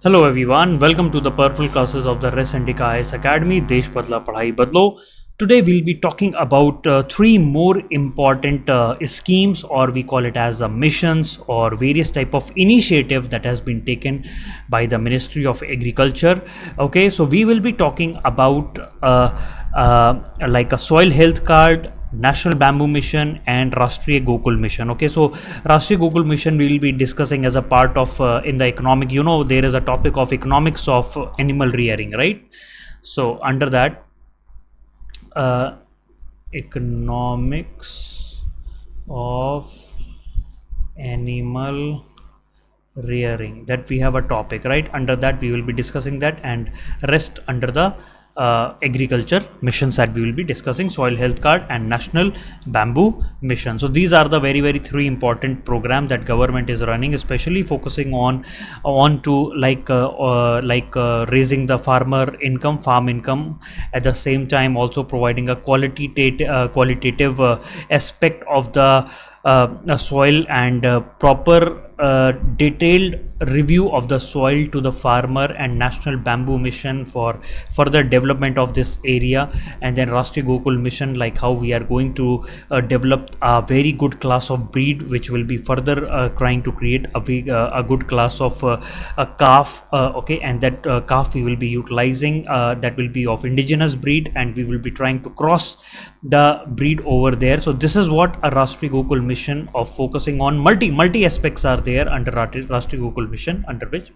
Hello everyone, welcome to the purple classes of the RES Indica IS Academy, Desh Badla Padhai Badlo. Today we'll be talking about three more important schemes, or we call it as missions or various type of initiative that has been taken by the Ministry of Agriculture. Okay, so we will be talking about like a soil health card, National Bamboo Mission and Rashtriya Gokul Mission. Okay, so Rashtriya Gokul Mission we will be discussing as a part of in the economic. There is a topic of economics of animal rearing, right? So under that, economics of animal rearing, that we have a topic, right? Under that we will be discussing that, and rest under the agriculture missions that we will be discussing: soil health card and national bamboo mission. So these are the very three important programs that government is running, especially focusing on to raising the farm income, at the same time also providing a qualitative aspect of the soil, and proper detailed review of the soil to the farmer, and National Bamboo Mission for further development of this area, and then Rashtriya Gokul Mission, like how we are going to develop a very good class of breed, which will be further trying to create a good class of a calf. Okay, and that calf we will be utilizing, that will be of indigenous breed, and we will be trying to cross the breed over there. So this is what a Rashtriya Gokul Mission of focusing on multi aspects are there under Rashtriya Gokul Mission, under which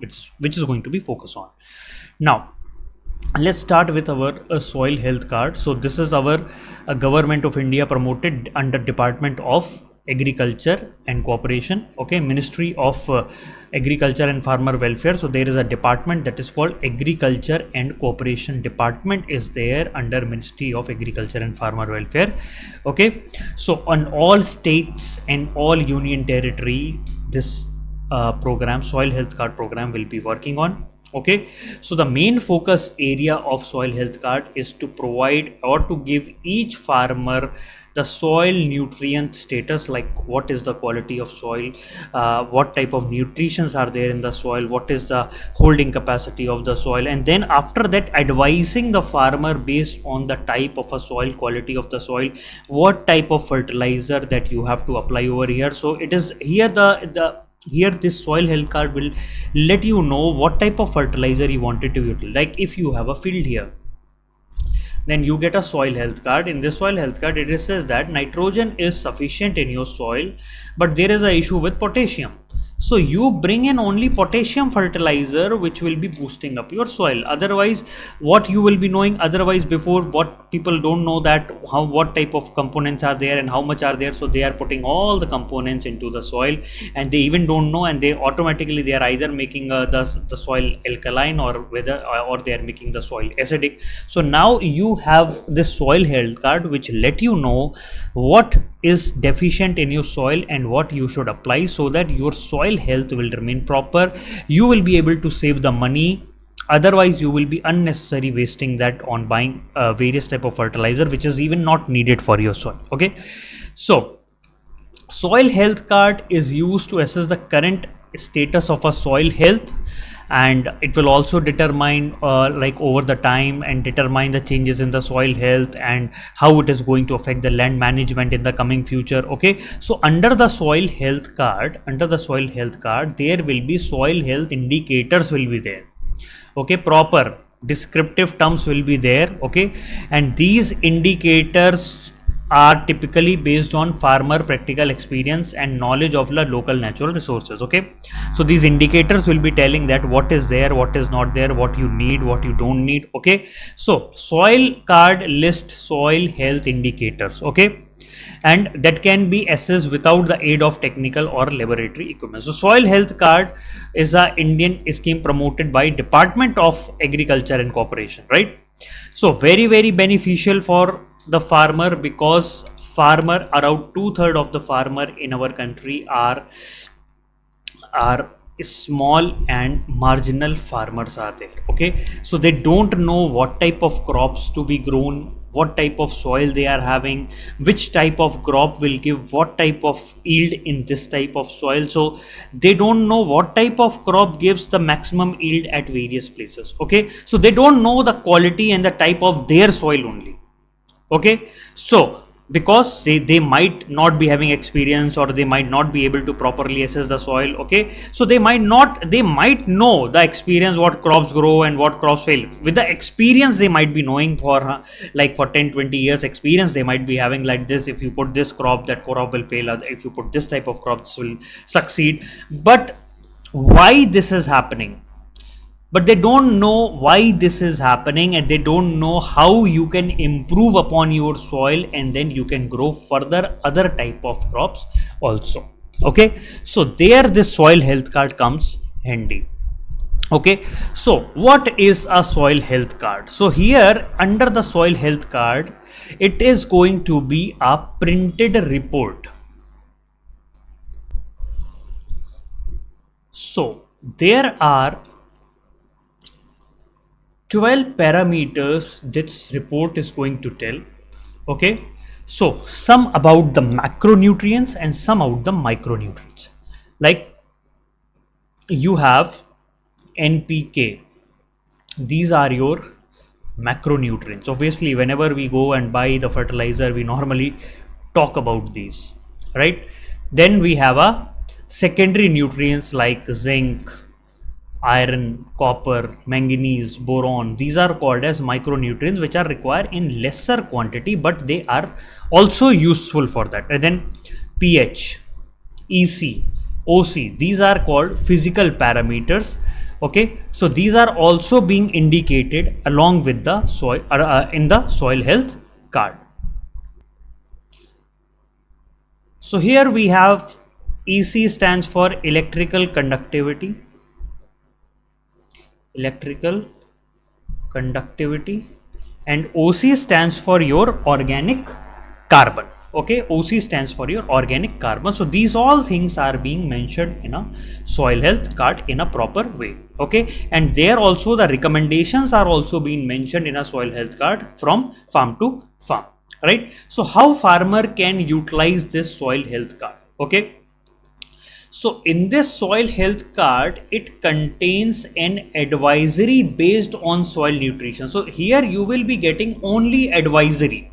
is going to be focused on. Now let's start with our soil health card. So this is our Government of India promoted under Department of Agriculture and Cooperation. Okay, Ministry of Agriculture and Farmer Welfare. So there is a department that is called Agriculture and Cooperation Department is there under Ministry of Agriculture and Farmer Welfare. Okay, so on all states and all union territory, this program, soil health card program, will be working on. Okay, so the main focus area of soil health card is to provide or to give each farmer the soil nutrient status, like what is the quality of soil, what type of nutritions are there in the soil, what is the holding capacity of the soil, and then after that advising the farmer based on the type of a soil, quality of the soil, what type of fertilizer that you have to apply over here. So it is here here this soil health card will let you know what type of fertilizer you wanted to utilize. Like if you have a field here, then you get a soil health card. In this soil health card, it says that nitrogen is sufficient in your soil, but there is an issue with potassium. So you bring in only potassium fertilizer, which will be boosting up your soil. Otherwise, what you will be knowing, otherwise before, what people don't know that what type of components are there and how much are there. So they are putting all the components into the soil, and they even don't know, and they automatically they are either making the soil alkaline, or whether or they are making the soil acidic. So now you have this soil health card which let you know what is deficient in your soil and what you should apply, so that your soil health will remain proper. You will be able to save the money. Otherwise you will be unnecessary wasting that on buying various type of fertilizer which is even not needed for your soil. Okay, so soil health card is used to assess the current status of a soil health, and it will also determine like over the time, and determine the changes in the soil health and how it is going to affect the land management in the coming future. Okay, so under the soil health card, there will be soil health indicators will be there. Okay, proper descriptive terms will be there. Okay, and these indicators are typically based on farmer practical experience and knowledge of the local natural resources. Okay, so these indicators will be telling that what is there, what is not there, what you need, what you don't need. Okay, so soil card lists soil health indicators. Okay, and that can be assessed without the aid of technical or laboratory equipment. So soil health card is a Indian scheme promoted by Department of Agriculture and Cooperation, right? So very beneficial for the farmer, because farmer, around 2/3 of the farmer in our country are small and marginal farmers are there. Okay, so they don't know what type of crops to be grown, what type of soil they are having, which type of crop will give what type of yield in this type of soil. So they don't know what type of crop gives the maximum yield at various places. Okay, so they don't know the quality and the type of their soil only. Okay, so because they might not be having experience, or they might not be able to properly assess the soil. Okay, so they might know the experience what crops grow and what crops fail. With the experience they might be knowing for like for 10-20 years experience, they might be having like this: if you put this crop, that crop will fail, if you put this type of crops will succeed. But why this is happening? But they don't know why this is happening, and they don't know how you can improve upon your soil, and then you can grow further other type of crops also. Okay, so there this soil health card comes handy. Okay, so what is a soil health card? So here under the soil health card, it is going to be a printed report. So there are 12 parameters this report is going to tell. Okay, so some about the macronutrients and some about the micronutrients. Like you have NPK, these are your macronutrients. Obviously whenever we go and buy the fertilizer, we normally talk about these, right? Then we have a secondary nutrients like zinc, iron, copper, manganese, boron. These are called as micronutrients, which are required in lesser quantity, but they are also useful for that. And then pH, EC, OC, these are called physical parameters. Okay, so these are also being indicated along with the soil in the soil health card. So here we have EC stands for electrical conductivity, and OC stands for your organic carbon. Okay, OC stands for your organic carbon. So these all things are being mentioned in a soil health card in a proper way. Okay, and there also the recommendations are also being mentioned in a soil health card from farm to farm, right? So how farmer can utilize this soil health card? Okay, so in this soil health card, it contains an advisory based on soil nutrition. So here you will be getting only advisory.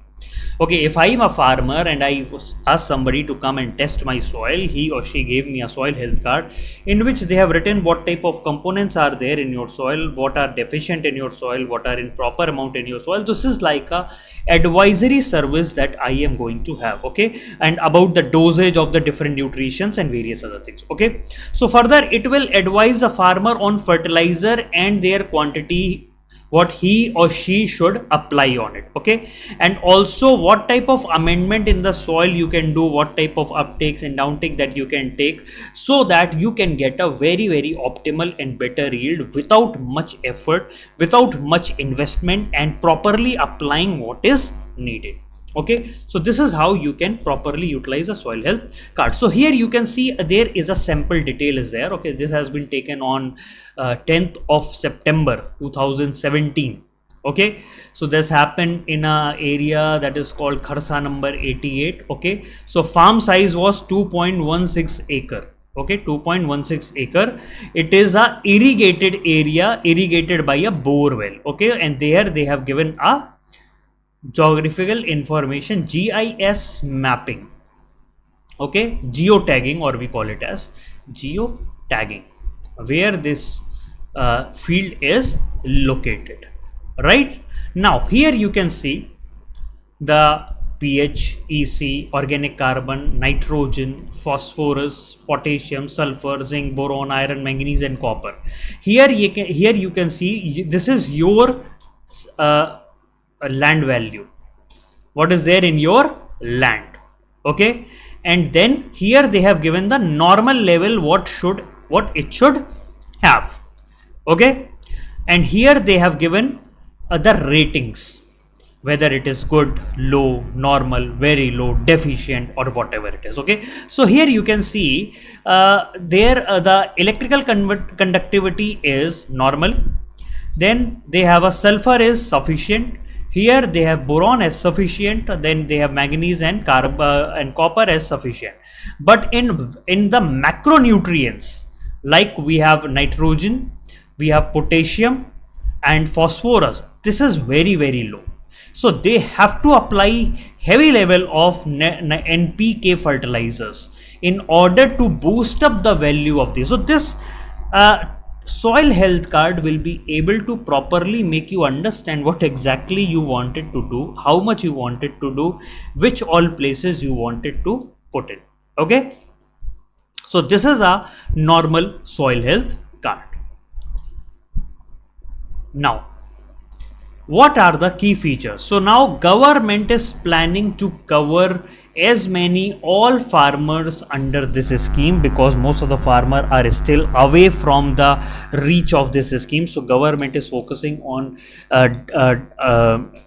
Okay, if I am a farmer and I asked somebody to come and test my soil, he or she gave me a soil health card in which they have written what type of components are there in your soil, what are deficient in your soil, what are in proper amount in your soil. This is like a advisory service that I am going to have. Okay, and about the dosage of the different nutrients and various other things. Okay, so further it will advise a farmer on fertilizer and their quantity, what he or she should apply on it. Okay, and also what type of amendment in the soil you can do, what type of uptakes and downtake that you can take, so that you can get a very optimal and better yield without much effort, without much investment, and properly applying what is needed. Okay, so this is how you can properly utilize a soil health card. So here you can see there is a sample detail is there. Okay, this has been taken on 10th of September 2017. Okay, so this happened in a area that is called Kharsa number 88. Okay, so farm size was 2.16 acre. Okay, 2.16 acre. It is a irrigated area, irrigated by a bore well. Okay, and there they have given a geographical information, GIS mapping. Okay, geotagging, or we call it as geotagging, where this field is located. Right now here you can see the pH, EC, organic carbon, nitrogen, phosphorus, potassium, sulfur, zinc, boron, iron, manganese, and copper. Here you can see this is your land value, what is there in your land. Okay, and then here they have given the normal level, what it should have. Okay, and here they have given the ratings. whether it is good, low, normal, very low, deficient, or whatever it is. Okay, so here you can see the electrical conductivity is normal, then they have a sulfur is sufficient, here they have boron as sufficient, then they have manganese and copper as sufficient. But in the macronutrients, like we have nitrogen, we have potassium and phosphorus, this is very, very low. So they have to apply heavy level of NPK fertilizers in order to boost up the value of this. So this soil health card will be able to properly make you understand what exactly you wanted to do, how much you wanted to do, which all places you wanted to put it. Okay, so this is a normal soil health card. Now, what are the key features? So now government is planning to cover as many all farmers under this scheme, because most of the farmers are still away from the reach of this scheme. So government is focusing on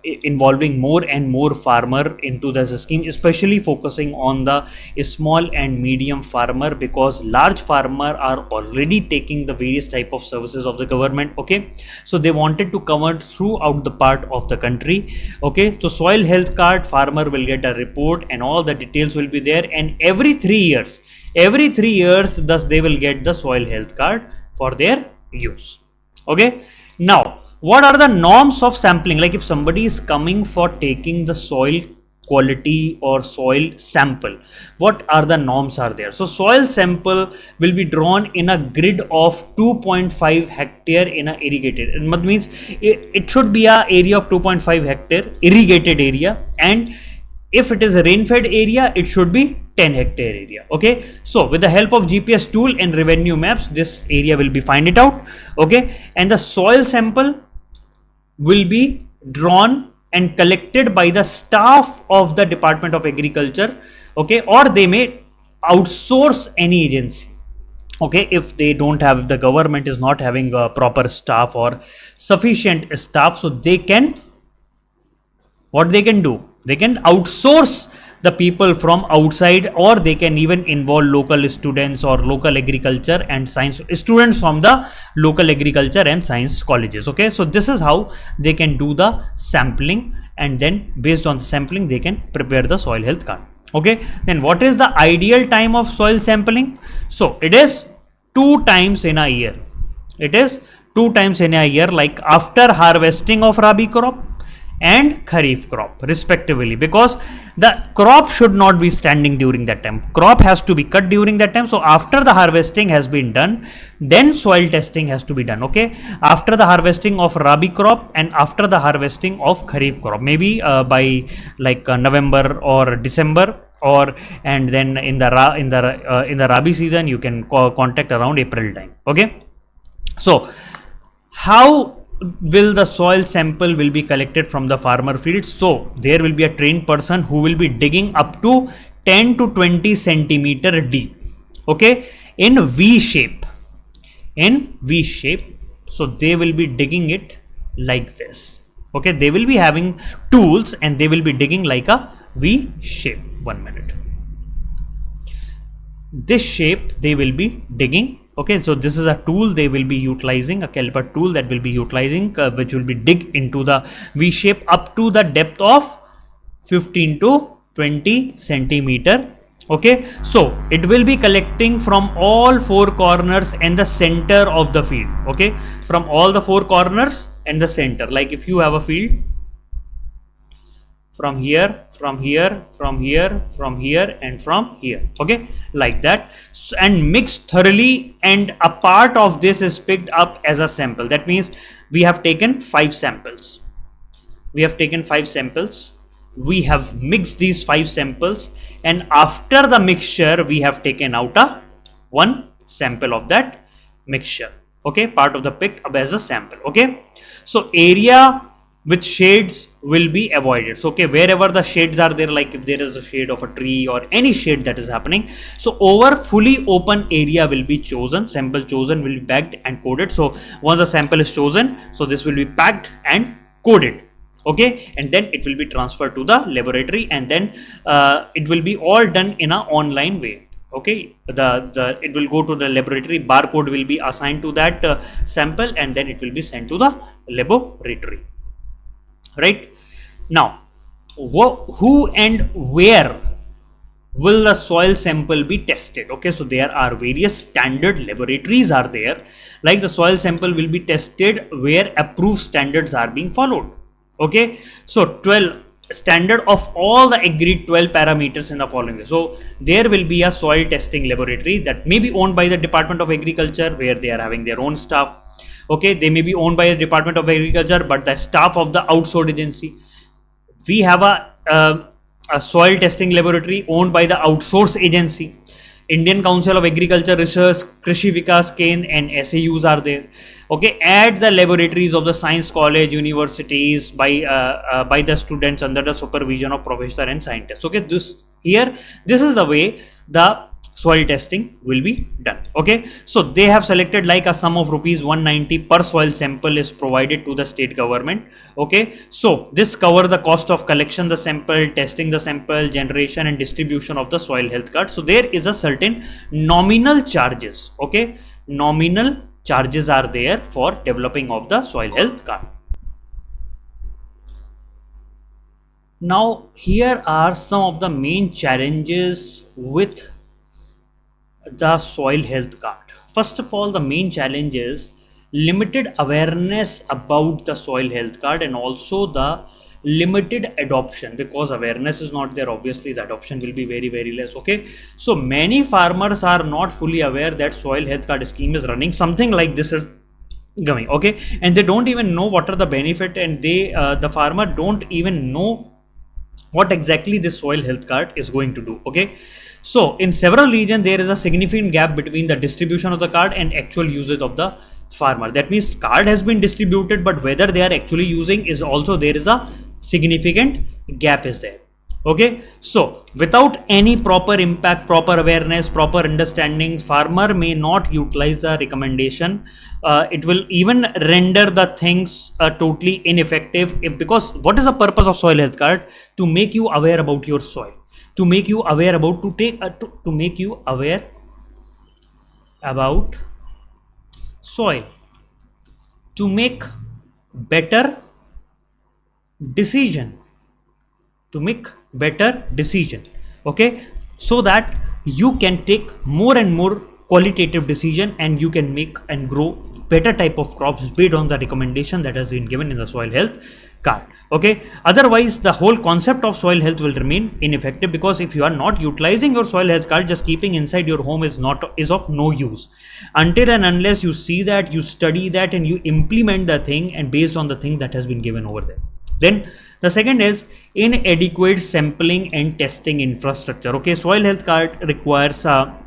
involving more and more farmer into this scheme, especially focusing on the small and medium farmer, because large farmer are already taking the various type of services of the government. Okay, so they wanted to cover throughout the part of the country. Okay, so soil health card, farmer will get a report and all the details will be there, and every 3 years thus they will get the soil health card for their use. Okay, now what are the norms of sampling? Like if somebody is coming for taking the soil quality or soil sample, what are the norms are there? So soil sample will be drawn in a grid of 2.5 hectare in a irrigated, it means it should be a area of 2.5 hectare irrigated area, and if it is a rain-fed area, it should be 10 hectare area. Okay, so with the help of GPS tool and revenue maps, this area will be find it out. Okay, and the soil sample will be drawn and collected by the staff of the Department of Agriculture. Okay, or they may outsource any agency. Okay, if they don't have, the government is not having a proper staff or sufficient staff, so they can, what they can do, they can outsource the people from outside, or they can even involve local students or local agriculture and science students from the local agriculture and science colleges. Okay, so this is how they can do the sampling, and then based on the sampling they can prepare the soil health card. Okay, then what is the ideal time of soil sampling? So it is 2 times in a year. It is 2 times in a year, like after harvesting of rabi crop and kharif crop respectively, because the crop should not be standing during that time. Crop has to be cut during that time. So after the harvesting has been done, then soil testing has to be done. Okay, after the harvesting of rabi crop and after the harvesting of kharif crop, maybe by like November or December, or and then in the rabi season you can contact around April time. Okay, so how will the soil sample will be collected from the farmer fields? So there will be a trained person who will be digging up to 10 to 20 centimeter deep. Okay, in V shape, so they will be digging it like this. Okay, they will be having tools and they will be digging like a V shape. 1 minute. This shape they will be digging. Okay, so this is a tool they will be utilizing, a caliper tool that will be utilizing, which will be dig into the V shape up to the depth of 15 to 20 centimeter. Okay, so it will be collecting from all 4 corners and the center of the field. Okay, from all the 4 corners and the center. Like if you have a field from here, from here, from here, from here, and from here. Okay, like that, and mixed thoroughly, and a part of this is picked up as a sample. That means we have taken 5 samples. We have mixed these 5 samples, and after the mixture we have taken out a 1 sample of that mixture. Okay, part of the picked up as a sample. Okay, so area with shades will be avoided. So okay, wherever the shades are there, like if there is a shade of a tree or any shade that is happening, so over fully open area will be chosen, sample chosen, will be packed and coded. So once the sample is chosen, so this will be packed and coded. Okay, and then it will be transferred to the laboratory, and then it will be all done in an online way. Okay, the it will go to the laboratory, barcode will be assigned to that sample, and then it will be sent to the laboratory. Right now, who and where will the soil sample be tested? Okay, so there are various standard laboratories are there, like the soil sample will be tested where approved standards are being followed. Okay, so 12 standard of all the agreed 12 parameters in the following way. So there will be a soil testing laboratory that may be owned by the Department of Agriculture, where they are having their own staff. Okay, they may be owned by the Department of Agriculture, but the staff of the outsourced agency. We have a soil testing laboratory owned by the outsourced agency. Indian Council of Agriculture Research, Krishi Vikas Kendra and SAUs are there. Okay, at the laboratories of the science college, universities, by the students under the supervision of professor and scientists. Okay, this is the way the soil testing will be done. Okay, so they have selected like a sum of rupees 190 per soil sample is provided to the state government. Okay, so this cover the cost of collection the sample, testing the sample, generation and distribution of the soil health card. So there is a certain nominal charges. Okay, nominal charges are there for developing of the soil health card. Now here are some of the main challenges with the soil health card. First of all, the main challenge is limited awareness about the soil health card, and also the limited adoption. Because awareness is not there, obviously the adoption will be very less. Okay, so many farmers are not fully aware that soil health card scheme is running, something like this is going. Okay, and they don't even know what are the benefit, and they the farmer don't even know what exactly this soil health card is going to do. Okay, so in several regions there is a significant gap between the distribution of the card and actual usage of the farmer. That means card has been distributed, but whether they are actually using is also there is a significant gap is there. Okay, so without any proper impact, proper awareness, proper understanding, farmer may not utilize the recommendation. It will even render the things totally ineffective, because what is the purpose of soil health card? To make you aware about your soil, to make you aware about to make you aware about soil, to make better decision, to make better decision. Okay, so that you can take more and more qualitative decision, and you can make and grow better type of crops based on the recommendation that has been given in the soil health card. Okay, otherwise the whole concept of soil health will remain ineffective, because if you are not utilizing your soil health card, just keeping inside your home is of no use until and unless you see that, you study that, and you implement the thing and based on the thing that has been given over there. Then the second is inadequate sampling and testing infrastructure. Okay, soil health card requires a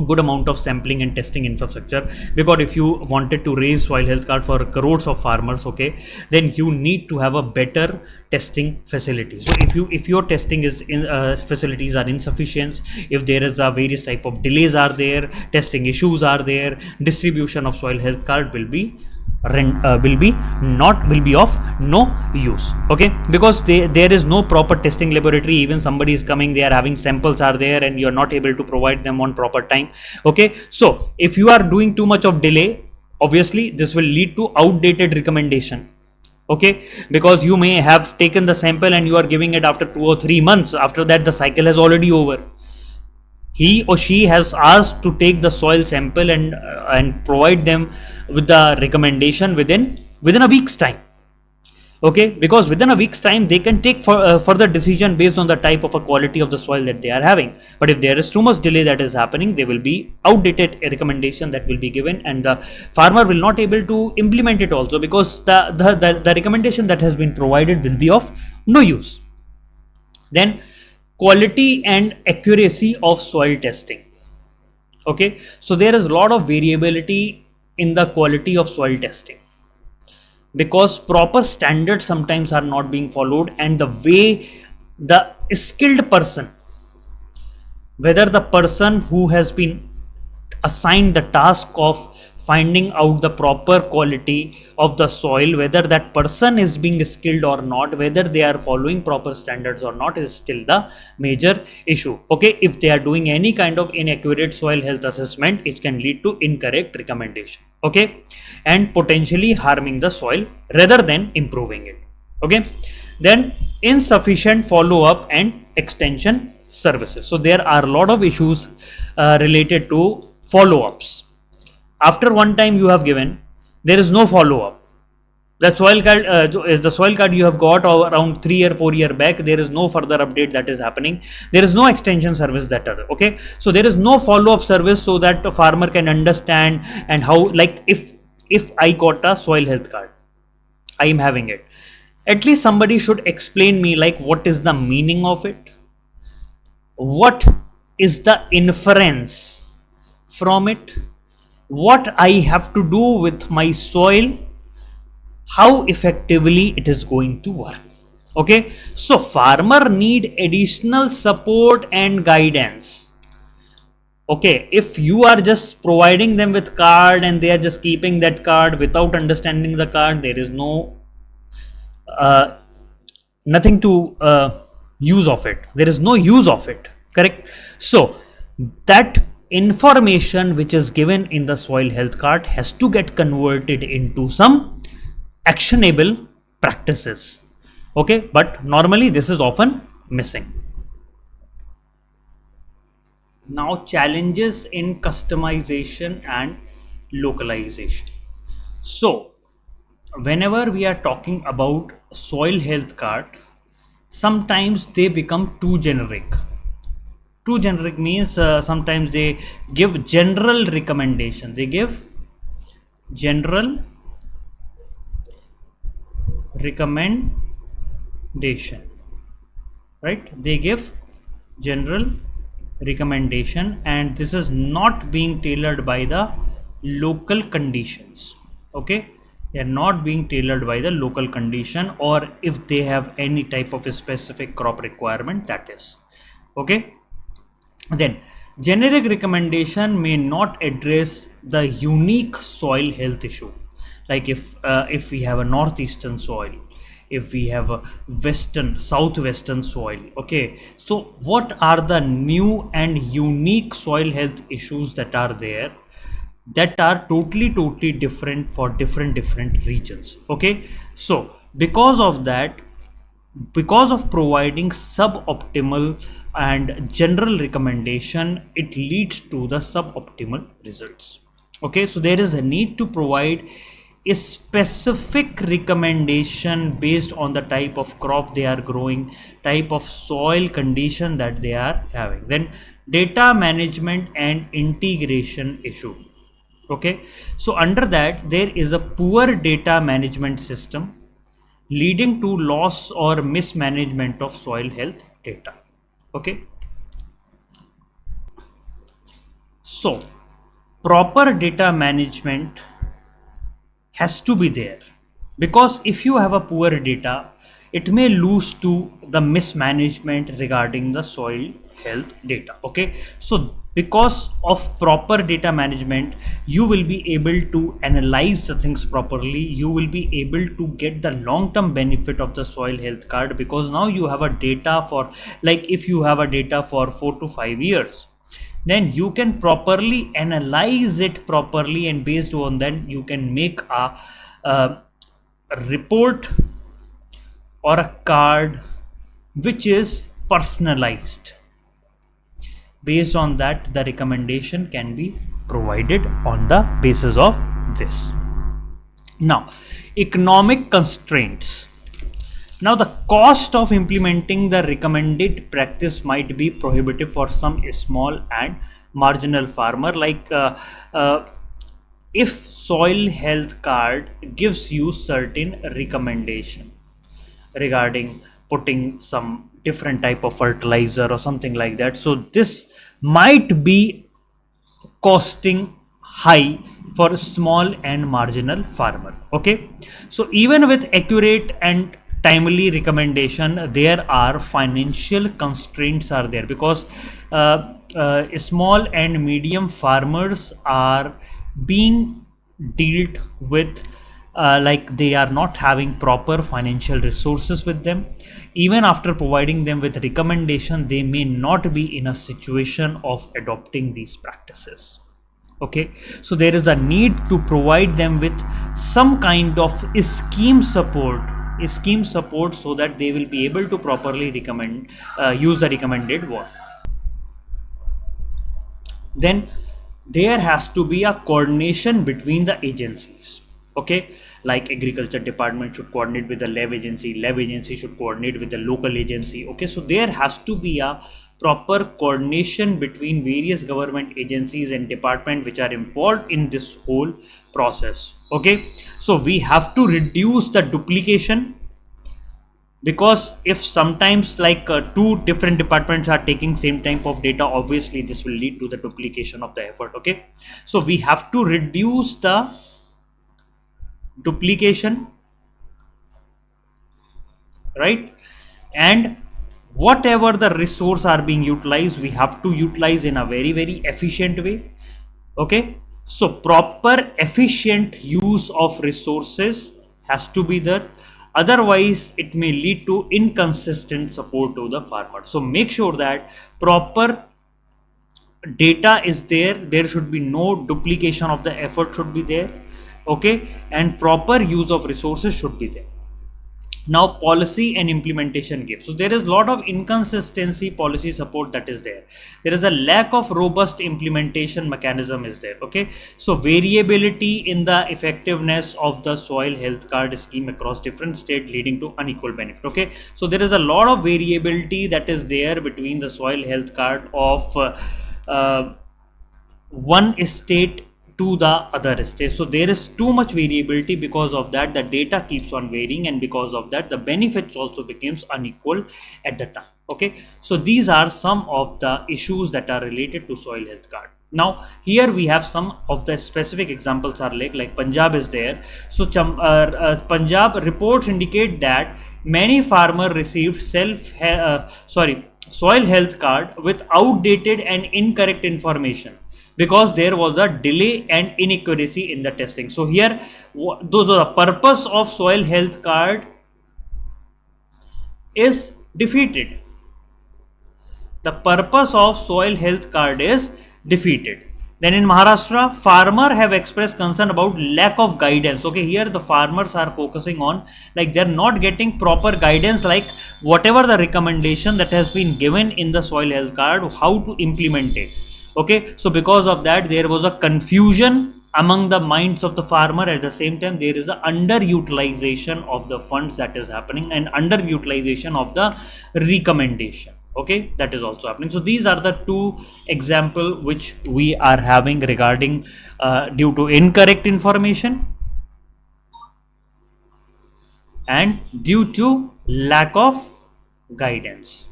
good amount of sampling and testing infrastructure, because if you wanted to raise soil health card for crores of farmers, okay, then you need to have a better testing facility. So if your testing is facilities are insufficient, if there is a various type of delays are there, testing issues are there, distribution of soil health card will be of no use. Okay, because there is no proper testing laboratory. Even somebody is coming, they are having samples are there, and you are not able to provide them on proper time. Okay, so if you are doing too much of delay, obviously this will lead to outdated recommendation. Okay, because you may have taken the sample and you are giving it after 2 or 3 months. After that, the cycle has already over. He or she has asked to take the soil sample and provide them with the recommendation within a week's time. Okay, because within a week's time they can take further decision based on the type of a quality of the soil that they are having. But if there is too much delay that is happening, there will be outdated recommendation that will be given, and the farmer will not able to implement it also, because the recommendation that has been provided will be of no use. Then quality and accuracy of soil testing. Okay, so there is a lot of variability in the quality of soil testing, because proper standards sometimes are not being followed, and the way the skilled person, whether the person who has been assigned the task of finding out the proper quality of the soil, whether that person is being skilled or not, whether they are following proper standards or not, is still the major issue. Okay, if they are doing any kind of inaccurate soil health assessment, it can lead to incorrect recommendation, okay, and potentially harming the soil rather than improving it. Okay, then insufficient follow up and extension services. So there are a lot of issues related to follow ups. After one time you have given, there is no follow up. The soil card you have got around 3 or 4 year back, there is no further update that is happening. There is no extension service that are okay. So there is no follow up service so that a farmer can understand and how, like if I got a soil health card, I am having it. At least somebody should explain me like what is the meaning of it, what is the inference from it, what I have to do with my soil, how effectively it is going to work. Okay, so farmer need additional support and guidance. Okay, if you are just providing them with card and they are just keeping that card without understanding the card, there is nothing to use of it. There is no use of it, correct? So that information which is given in the soil health card has to get converted into some actionable practices. Okay, but normally this is often missing. Now, challenges in customization and localization. So whenever we are talking about soil health card, sometimes they become too generic. Too generic means sometimes they give general recommendation. They give general recommendation, right? They give general recommendation, and this is not being tailored by the local conditions. Okay, they are not being tailored by the local condition, or if they have any type of a specific crop requirement, that is okay. Then generic recommendation may not address the unique soil health issue. Like if we have a northeastern soil, if we have a southwestern soil, okay, so what are the new and unique soil health issues that are there, that are totally different for different regions. Okay, so because of that, because of providing suboptimal and general recommendation, it leads to the suboptimal results. Okay, so there is a need to provide a specific recommendation based on the type of crop they are growing, type of soil condition that they are having. Then data management and integration issue. Okay, so under that there is a poor data management system leading to loss or mismanagement of soil health data. Okay, so proper data management has to be there, because if you have a poor data, it may lose to the mismanagement regarding the soil health data. Okay, so because of proper data management, you will be able to analyze the things properly. You will be able to get the long-term benefit of the soil health card, because now you have a data for, like if you have a data for 4 to 5 years, then you can properly analyze it properly, and based on that you can make a report or a card which is personalized. Based on that, the recommendation can be provided on the basis of this. Now, economic constraints. Now, the cost of implementing the recommended practice might be prohibitive for some small and marginal farmer. Like if soil health card gives you certain recommendation regarding putting some different type of fertilizer or something like that, so this might be costing high for small and marginal farmer. Okay, so even with accurate and timely recommendation, there are financial constraints are there, because small and medium farmers are being dealt with like they are not having proper financial resources with them. Even after providing them with recommendation, they may not be in a situation of adopting these practices. Okay, so there is a need to provide them with some kind of scheme support so that they will be able to properly recommend use the recommended work. Then there has to be a coordination between the agencies. Okay, like agriculture department should coordinate with the lab agency should coordinate with the local agency. Okay, so there has to be a proper coordination between various government agencies and department which are involved in this whole process. Okay, so we have to reduce the duplication, because if sometimes like two different departments are taking same type of data, obviously this will lead to the duplication of the effort. Okay, so we have to reduce the duplication, right? And whatever the resource are being utilized, we have to utilize in a very efficient way. Okay, so proper efficient use of resources has to be there, otherwise it may lead to inconsistent support to the farmer. So make sure that proper data is there, there should be no duplication of the effort should be there. Okay, and proper use of resources should be there. Now policy and implementation gap. So there is a lot of inconsistency policy support that is there. There is a lack of robust implementation mechanism is there. Okay, so variability in the effectiveness of the soil health card scheme across different states leading to unequal benefit. Okay, so there is a lot of variability that is there between the soil health card of one state to the other state. So there is too much variability, because of that the data keeps on varying, and because of that the benefits also becomes unequal at the time. Okay, so these are some of the issues that are related to soil health card. Now here we have some of the specific examples are like Punjab is there. So Punjab reports indicate that many farmers received soil health card with outdated and incorrect information, because there was a delay and inaccuracy in the testing. So here those are the purpose of soil health card is defeated. The purpose of soil health card is defeated. Then in Maharashtra, farmer have expressed concern about lack of guidance. Okay, here the farmers are focusing on like they're not getting proper guidance, like whatever the recommendation that has been given in the soil health card, how to implement it. Okay, so because of that there was a confusion among the minds of the farmer. At the same time there is a underutilization of the funds that is happening, and underutilization of the recommendation. Okay, that is also happening. So these are the two example which we are having regarding due to incorrect information and due to lack of guidance.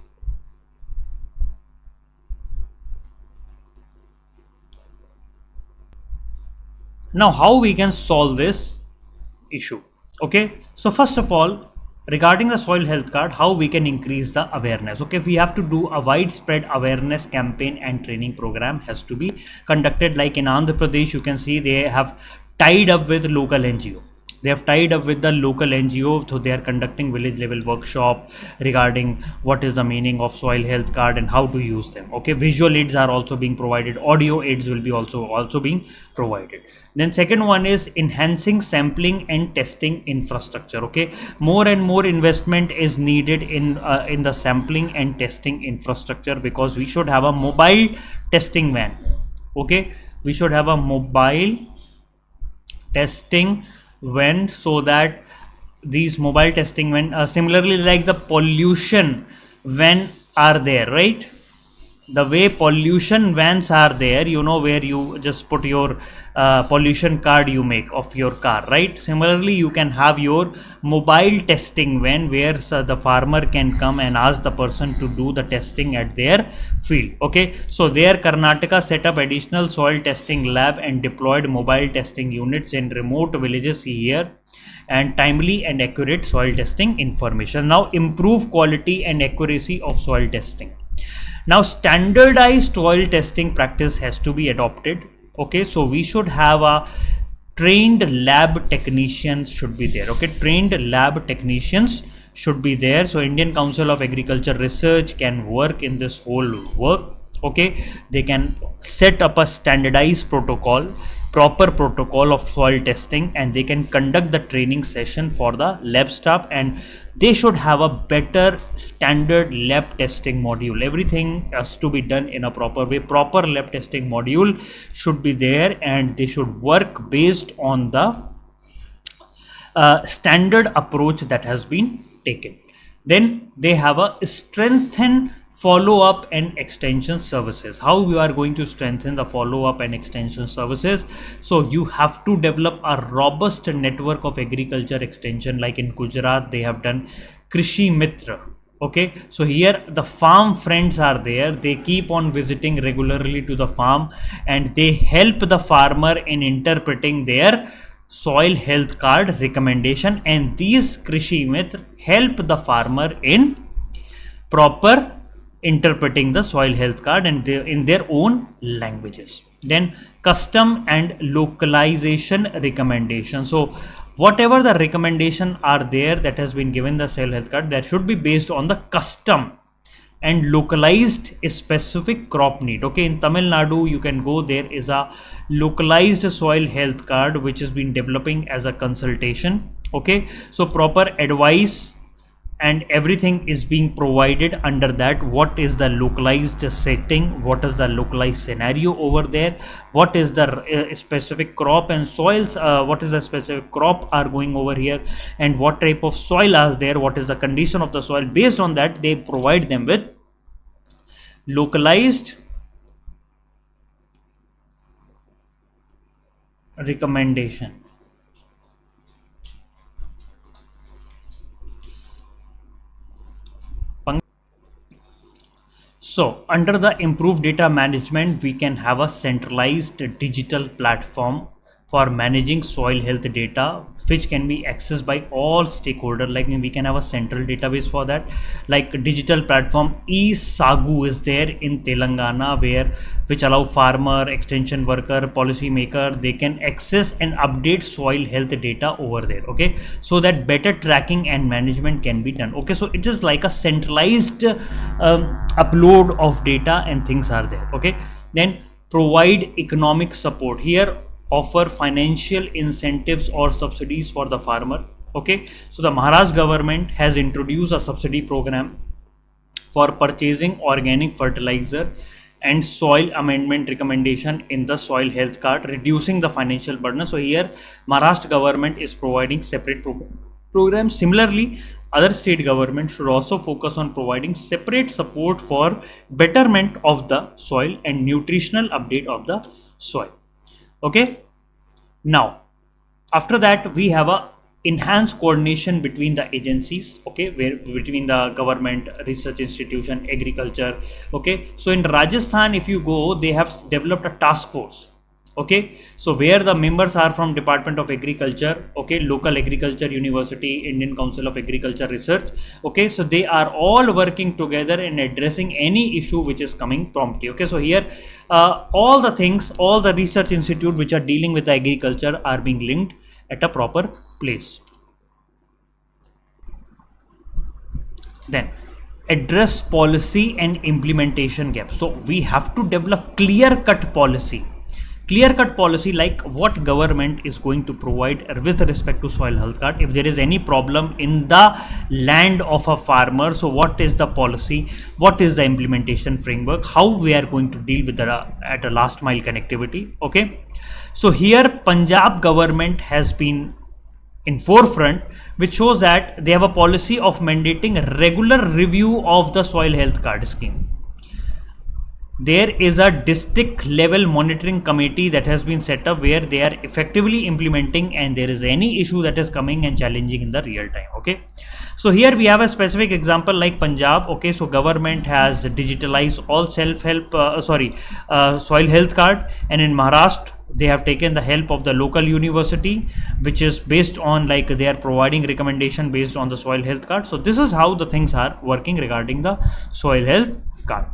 Now how we can solve this issue? Okay, so first of all, regarding the soil health card, how we can increase the awareness. Okay, we have to do a widespread awareness campaign and training program has to be conducted. Like in Andhra Pradesh, you can see they have tied up with local NGO. They have tied up with the local NGO, so they are conducting village level workshop regarding what is the meaning of soil health card and how to use them. Okay, visual aids are also being provided, audio aids will be also being provided. Then second one is enhancing sampling and testing infrastructure. Okay, more and more investment is needed in the sampling and testing infrastructure, because we should have a mobile testing van. Okay, we should have a mobile testing when, so that these mobile testing when similarly like the pollution when are there, right? The way pollution vans are there, you know, where you just put your pollution card you make of your car, right? Similarly you can have your mobile testing van where the farmer can come and ask the person to do the testing at their field. Okay, so there Karnataka set up additional soil testing lab and deployed mobile testing units in remote villages here, and timely and accurate soil testing information. Now improve quality and accuracy of soil testing. Now standardized soil testing practice has to be adopted. Okay, so we should have a trained lab technicians should be there. Okay, trained lab technicians should be there. So Indian Council of Agriculture Research can work in this whole work. Okay, they can set up a standardized protocol, proper protocol of soil testing, and they can conduct the training session for the lab staff, and they should have a better standard lab testing module. Everything has to be done in a proper way. Proper lab testing module should be there, and they should work based on the standard approach that has been taken. Then they have a strengthen follow-up and extension services. How you are going to strengthen the follow-up and extension services? So you have to develop a robust network of agriculture extension. Like in Gujarat, they have done Krishi Mitra. Okay, so here the farm friends are there. They keep on visiting regularly to the farm, and they help the farmer in interpreting their soil health card recommendation, and these Krishi Mitra help the farmer in proper interpreting the soil health card and in their own languages. Then custom and localization recommendation. So whatever the recommendation are there that has been given the soil health card, that should be based on the custom and localized specific crop need. Okay, in Tamil Nadu you can go, there is a localized soil health card which has been developing as a consultation. Okay, so proper advice and everything is being provided under that. What is the localized setting, what is the localized scenario over there, what is the specific crop and soils, what is the specific crop are going over here, and what type of soil is there, what is the condition of the soil. Based on that, they provide them with localized recommendation. So under the improved data management, we can have a centralized digital platform for managing soil health data, which can be accessed by all stakeholders. Like we can have a central database for that, like digital platform eSagu is there in Telangana, which allow farmer, extension worker, policy maker, they can access and update soil health data over there. Okay, so that better tracking and management can be done. Okay, so it is like a centralized upload of data and things are there. Okay, then provide economic support. Here offer financial incentives or subsidies for the farmer. Okay, so the Maharashtra government has introduced a subsidy program for purchasing organic fertilizer and soil amendment recommendation in the soil health card, reducing the financial burden. So here Maharashtra government is providing separate programs. Similarly, other state governments should also focus on providing separate support for betterment of the soil and nutritional update of the soil. Okay, now after that we have a enhanced coordination between the agencies. Okay, where between the government, research institution, agriculture. Okay, so in Rajasthan, if you go, they have developed a task force. Okay, so where the members are from Department of Agriculture, okay, local agriculture university, Indian Council of Agriculture Research. Okay, so they are all working together in addressing any issue which is coming promptly. Okay, so here all the things, all the research institute which are dealing with the agriculture are being linked at a proper place. Then address policy and implementation gaps. So we have to develop clear-cut policy. Clear-cut policy, like what government is going to provide with respect to soil health card. If there is any problem in the land of a farmer, so what is the policy, what is the implementation framework, how we are going to deal with the at a last mile connectivity. Okay, so here Punjab government has been in forefront, which shows that they have a policy of mandating regular review of the soil health card scheme. There is a district level monitoring committee that has been set up where they are effectively implementing, and there is any issue that is coming and challenging in the real time. Okay, so here we have a specific example like Punjab. Okay, so government has digitalized all self-help soil health card, and in Maharashtra they have taken the help of the local university, which is based on, like, they are providing recommendation based on the soil health card. So this is how the things are working regarding the soil health card.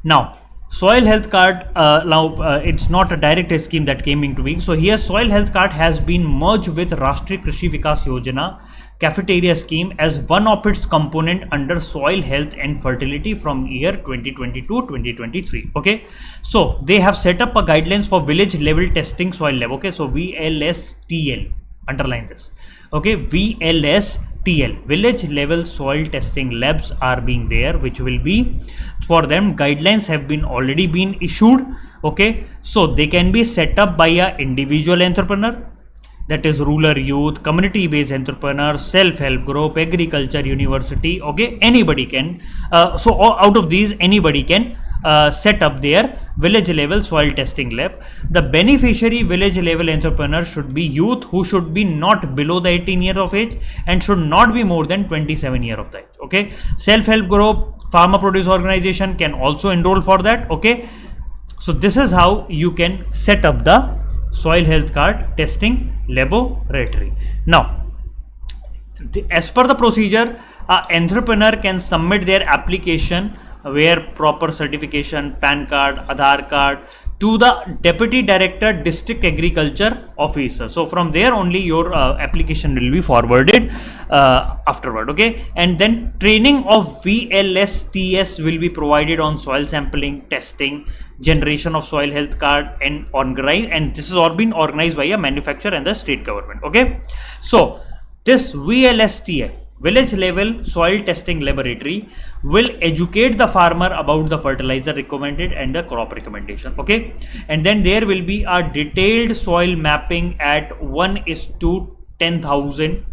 Now, soil health card, it's not a direct scheme that came into being. So here soil health card has been merged with Rashtriya Krishi Vikas Yojana cafeteria scheme as one of its component under soil health and fertility from year 2022-2023. Okay, so they have set up a guidelines for village level testing soil lab. Okay, so VLSTL, underline this. Okay, VLSTL, village level soil testing labs are being there, which will be for them. Guidelines have been already been issued. Okay, so they can be set up by a individual entrepreneur, that is rural youth, community based entrepreneur, self help group, agriculture university. Okay, anybody can so out of these anybody can set up their village level soil testing lab. The beneficiary village level entrepreneur should be youth who should be not below the 18 year of age and should not be more than 27 year of the age. Okay, self help group, farmer produce organization can also enroll for that. Okay, so this is how you can set up the soil health card testing laboratory. Now, as per the procedure, an entrepreneur can submit their application where proper certification, PAN card, Aadhaar card to the Deputy Director District Agriculture Officer. So from there only your application will be forwarded afterward. Okay, and then training of VLSTS will be provided on soil sampling, testing, generation of soil health card and organize, and this is all been organized by a manufacturer and the state government. Okay, so this VLSTA, village level soil testing laboratory, will educate the farmer about the fertilizer recommended and the crop recommendation. Okay, and then there will be a detailed soil mapping at 1:10,000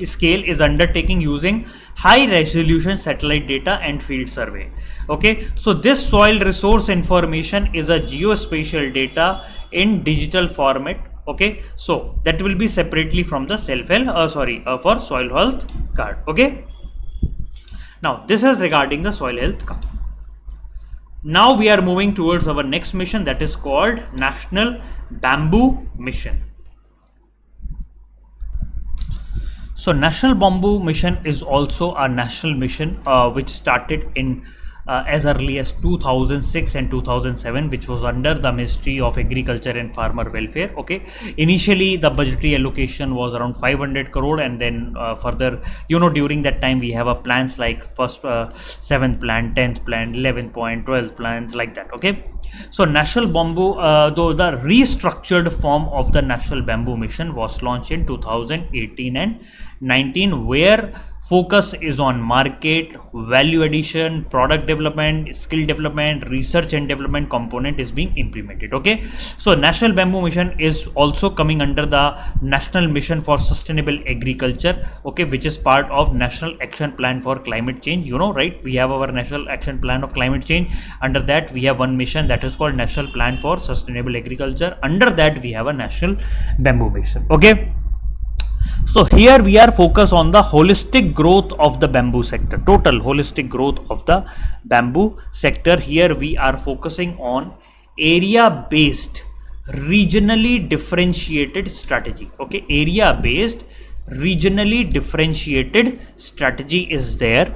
scale is undertaking using high resolution satellite data and field survey. Okay, so this soil resource information is a geospatial data in digital format. Okay, so that will be separately from the for soil health card. Okay, now this is regarding the soil health card. Now we are moving towards our next mission, that is called National Bamboo Mission. So National Bamboo Mission is also a national mission which started in as early as 2006 and 2007, which was under the Ministry of Agriculture and Farmer Welfare. Okay, initially the budgetary allocation was around 500 crore, and then further, during that time we have a plans like first 7th plan, 10th plan, 11th point, 12th plans, like that. Okay, so National Bamboo, though the restructured form of the National Bamboo Mission was launched in 2018 and 19, where focus is on market, value addition, product development, skill development, research and development component is being implemented. Okay, so National Bamboo Mission is also coming under the National Mission for Sustainable Agriculture. Okay, which is part of National Action Plan for Climate Change. Right, we have our National Action Plan of Climate Change. Under that we have one mission that is called National Plan for Sustainable Agriculture. Under that we have a National Bamboo Mission. Okay, so here we are focused on the holistic growth of the bamboo sector, total holistic growth of the bamboo sector. Here we are focusing on area based regionally differentiated strategy. Okay, area based regionally differentiated strategy is there.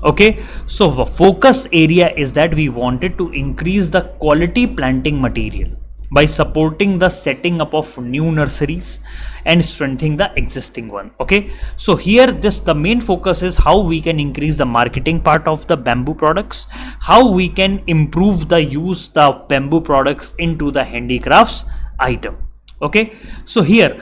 Okay, so the focus area is that we wanted to increase the quality planting material by supporting the setting up of new nurseries and strengthening the existing one. Okay, so here the main focus is how we can increase the marketing part of the bamboo products, how we can improve the use of bamboo products into the handicrafts item. Okay, so here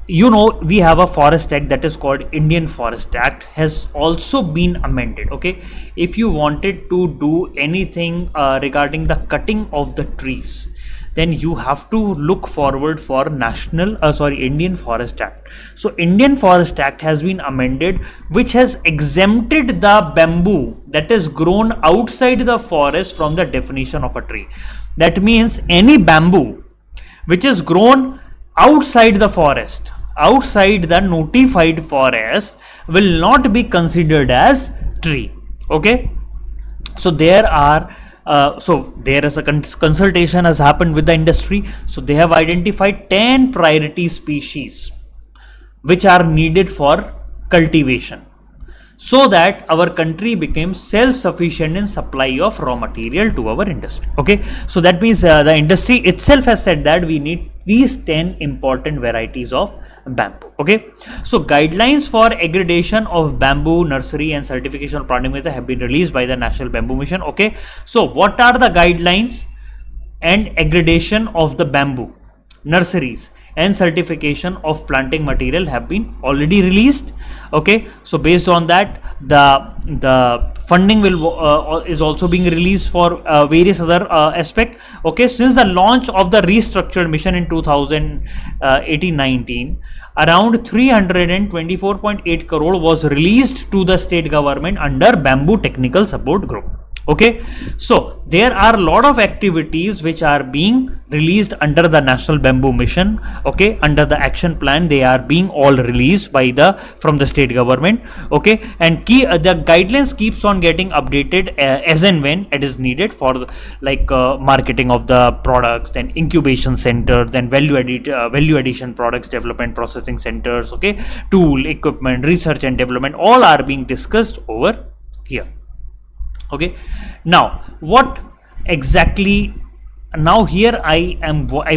we have a forest act that is called Indian Forest Act, has also been amended. Okay, if you wanted to do anything regarding the cutting of the trees, then you have to look forward for Indian Forest Act. So Indian Forest Act has been amended, which has exempted the bamboo that is grown outside the forest from the definition of a tree. That means any bamboo which is grown outside the forest, outside the notified forest, will not be considered as tree. Okay, so there is a consultation has happened with the industry. So they have identified 10 priority species which are needed for cultivation. so that our country became self-sufficient in supply of raw material to our industry. Okay, so that means the industry itself has said that we need these 10 important varieties of bamboo. Okay, so guidelines for aggradation of bamboo nursery and certification of planting method have been released by the National Bamboo Mission. Okay, so what are the guidelines and aggradation of the bamboo nurseries and certification of planting material have been already released. Okay, so based on that, the funding will is also being released for various other aspect. Okay, since the launch of the restructured mission in 2018-19, around 324.8 crore was released to the state government under bamboo technical support group. Okay, so there are a lot of activities which are being released under the National Bamboo Mission. Okay, under the action plan, they are being all released by from the state government. Okay, and the guidelines keeps on getting updated as and when it is needed for marketing of the products, then incubation center, then value addition products development processing centers. Okay, tool, equipment, research and development, all are being discussed over here. Okay, now what exactly, now here I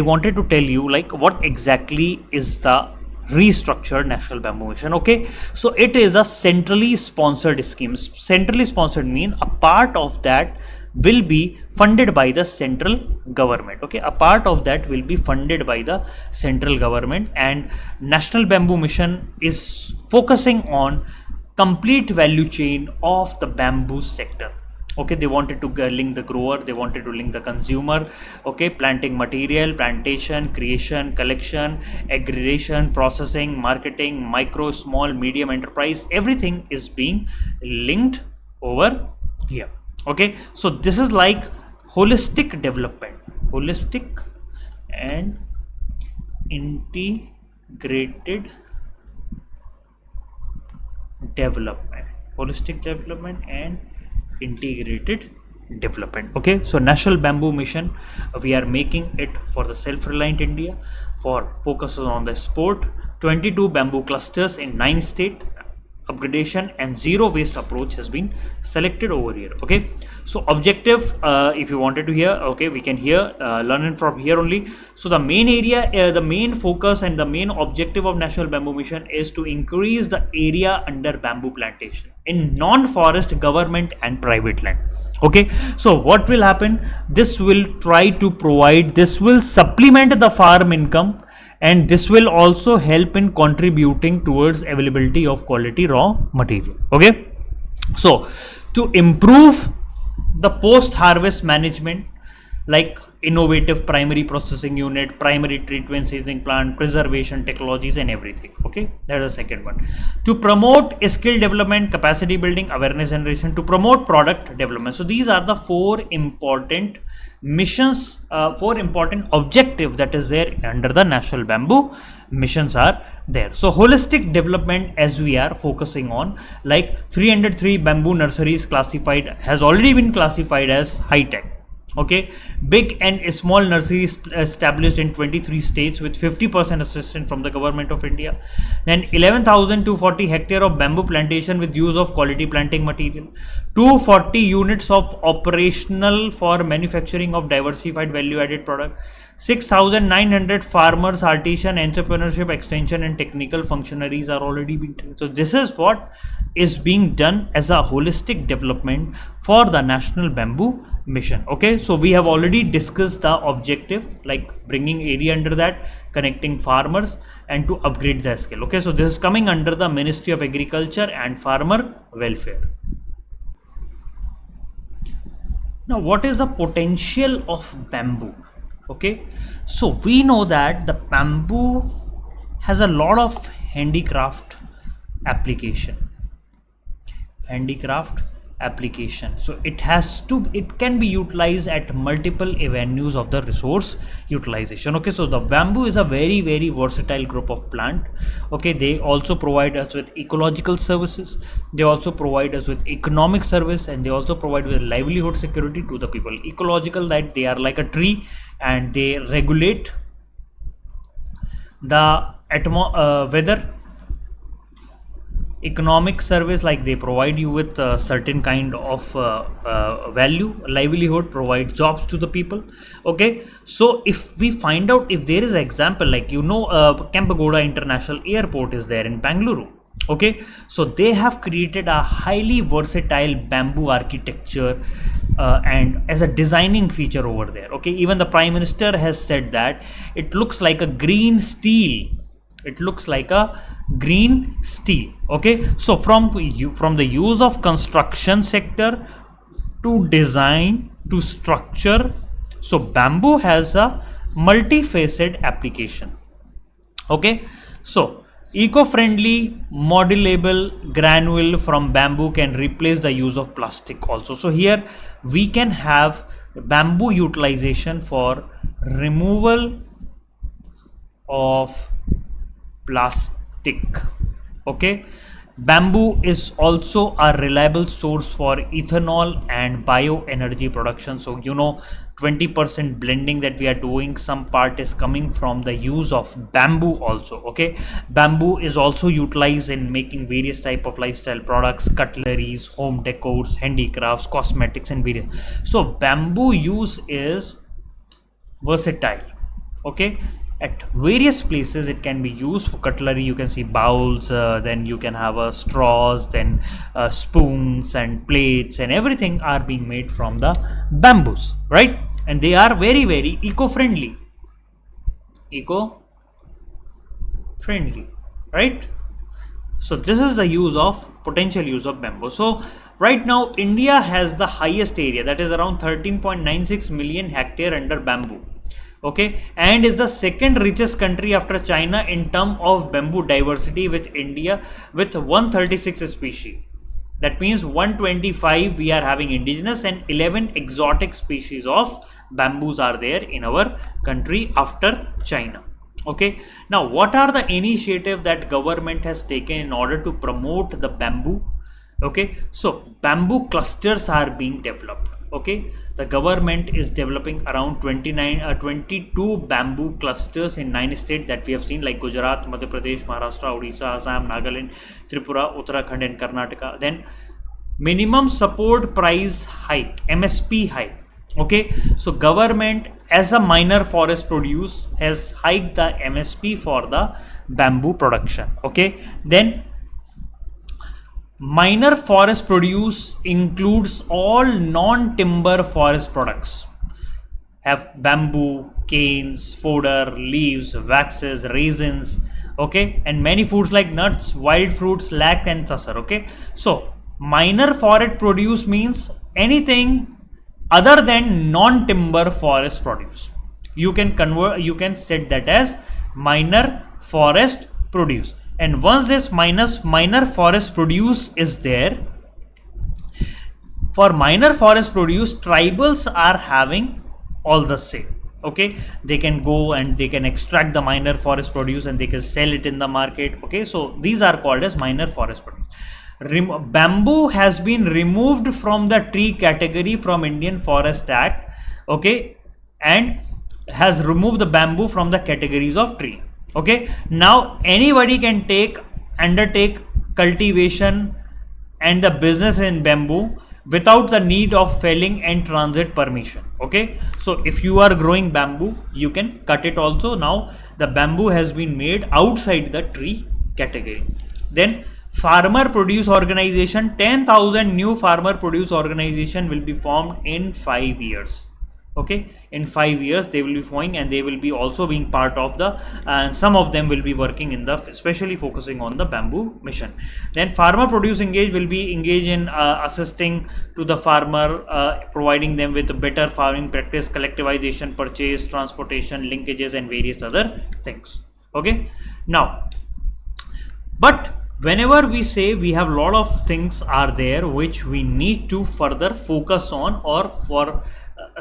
wanted to tell you what exactly is the restructured National Bamboo Mission. Okay, so it is a centrally sponsored scheme. Centrally sponsored mean a part of that will be funded by the central government. Okay, a part of that will be funded by the central government, and National Bamboo Mission is focusing on complete value chain of the bamboo sector. Okay, they wanted to link the grower, they wanted to link the consumer. Okay, planting material, plantation, creation, collection, aggregation, processing, marketing, micro, small, medium enterprise, everything is being linked over here. Okay, so this is like holistic development, holistic and integrated development, holistic development and integrated development. Okay, so National Bamboo Mission, we are making it for the self-reliant India, for focuses on the sport, 22 bamboo clusters in 9 states, upgradation and zero waste approach has been selected over here. Okay, so objective, if you wanted to hear, okay, we can hear learn it from here only. So the main area, the main focus and the main objective of National Bamboo Mission is to increase the area under bamboo plantation in non-forest government and private land. Okay, so what will happen, this will try to provide, this will supplement the farm income, and this will also help in contributing towards availability of quality raw material. Okay, so to improve the post harvest management, like innovative primary processing unit, primary treatment seasoning plant, preservation technologies and everything. Okay, that is the second one. To promote skill development, capacity building, awareness generation, to promote product development. So these are the 4 important missions, 4 important objectives that is there under the National Bamboo Missions are there. So holistic development, as we are focusing on, like 303 bamboo nurseries classified, has already been classified as high tech. Okay, big and small nurseries established in 23 states with 50% assistance from the government of India. Then 11,240 hectare of bamboo plantation with use of quality planting material. 240 units of operational for manufacturing of diversified value added product. 6,900 farmers, artisan, entrepreneurship, extension and technical functionaries are already being trained. So this is what is being done as a holistic development for the National Bamboo Mission. Okay, so we have already discussed the objective, like bringing area under that, connecting farmers and to upgrade the skill. Okay, so this is coming under the Ministry of Agriculture and Farmer Welfare. Now, what is the potential of bamboo? Okay, so we know that the bamboo has a lot of handicraft application. So it can be utilized at multiple avenues of the resource utilization. Okay, so the bamboo is a very, very versatile group of plant. Okay, they also provide us with ecological services, they also provide us with economic service, and they also provide with livelihood security to the people. Ecological, that they are like a tree and they regulate the weather, economic service, like they provide you with a certain kind of value, livelihood, provide jobs to the people. Okay, so if we find out, if there is an example, like Kempagoda International Airport is there in Bangalore. Okay, so they have created a highly versatile bamboo architecture and as a designing feature over there. Okay, even the Prime Minister has said that it looks like a green steel. It looks like a green steel. Okay, so from the use of construction sector to design to structure, so bamboo has a multifaceted application. Okay, so eco-friendly modulable granule from bamboo can replace the use of plastic also. So here we can have bamboo utilization for removal of plastic. Okay, bamboo is also a reliable source for ethanol and bioenergy production. So 20% blending that we are doing, some part is coming from the use of bamboo also. Okay, bamboo is also utilized in making various type of lifestyle products, cutleries, home decors, handicrafts, cosmetics, and various. So bamboo use is versatile. Okay, at various places it can be used for cutlery. You can see bowls, then you can have straws, then spoons and plates, and everything are being made from the bamboos, right? And they are very, very eco-friendly, right? So this is the potential use of bamboo. So right now India has the highest area, that is around 13.96 million hectare under bamboo. Okay, and is the second richest country after China in terms of bamboo diversity, with India with 136 species. That means 125 we are having indigenous and 11 exotic species of bamboos are there in our country after China. Okay, now what are the initiatives that government has taken in order to promote the bamboo? Okay, so bamboo clusters are being developed. Okay, the government is developing around 22 bamboo clusters in 9 states that we have seen, like Gujarat, Madhya Pradesh, Maharashtra, Odisha, Assam, Nagaland, Tripura, Uttarakhand, and Karnataka. Then minimum support price hike, MSP hike. Okay, so government as a minor forest produce has hiked the MSP for the bamboo production. Okay, then minor forest produce includes all non-timber forest products, have bamboo, canes, fodder, leaves, waxes, raisins, okay, and many foods like nuts, wild fruits, lac, and tussar. Okay, so minor forest produce means anything other than non-timber forest produce. You can set that as minor forest produce. And once this minor forest produce is there, for minor forest produce, tribals are having all the say. Okay, they can go and they can extract the minor forest produce and they can sell it in the market. Okay, so these are called as minor forest produce. Bamboo has been removed from the tree category from Indian Forest Act. Okay, and has removed the bamboo from the categories of tree. Okay, now anybody can undertake cultivation and the business in bamboo without the need of felling and transit permission. Okay, so if you are growing bamboo, you can cut it also. Now the bamboo has been made outside the tree category. Then farmer produce organization, 10,000 new farmer produce organization will be formed in 5 years. Okay, in 5 years they will be forming, and they will be also being part of the and some of them will be working in the especially focusing on the bamboo mission. Then farmer produce will be engaged in assisting to the farmer, providing them with better farming practice, collectivization, purchase, transportation, linkages, and various other things. Okay, now but whenever we say we have a lot of things are there which we need to further focus on, or for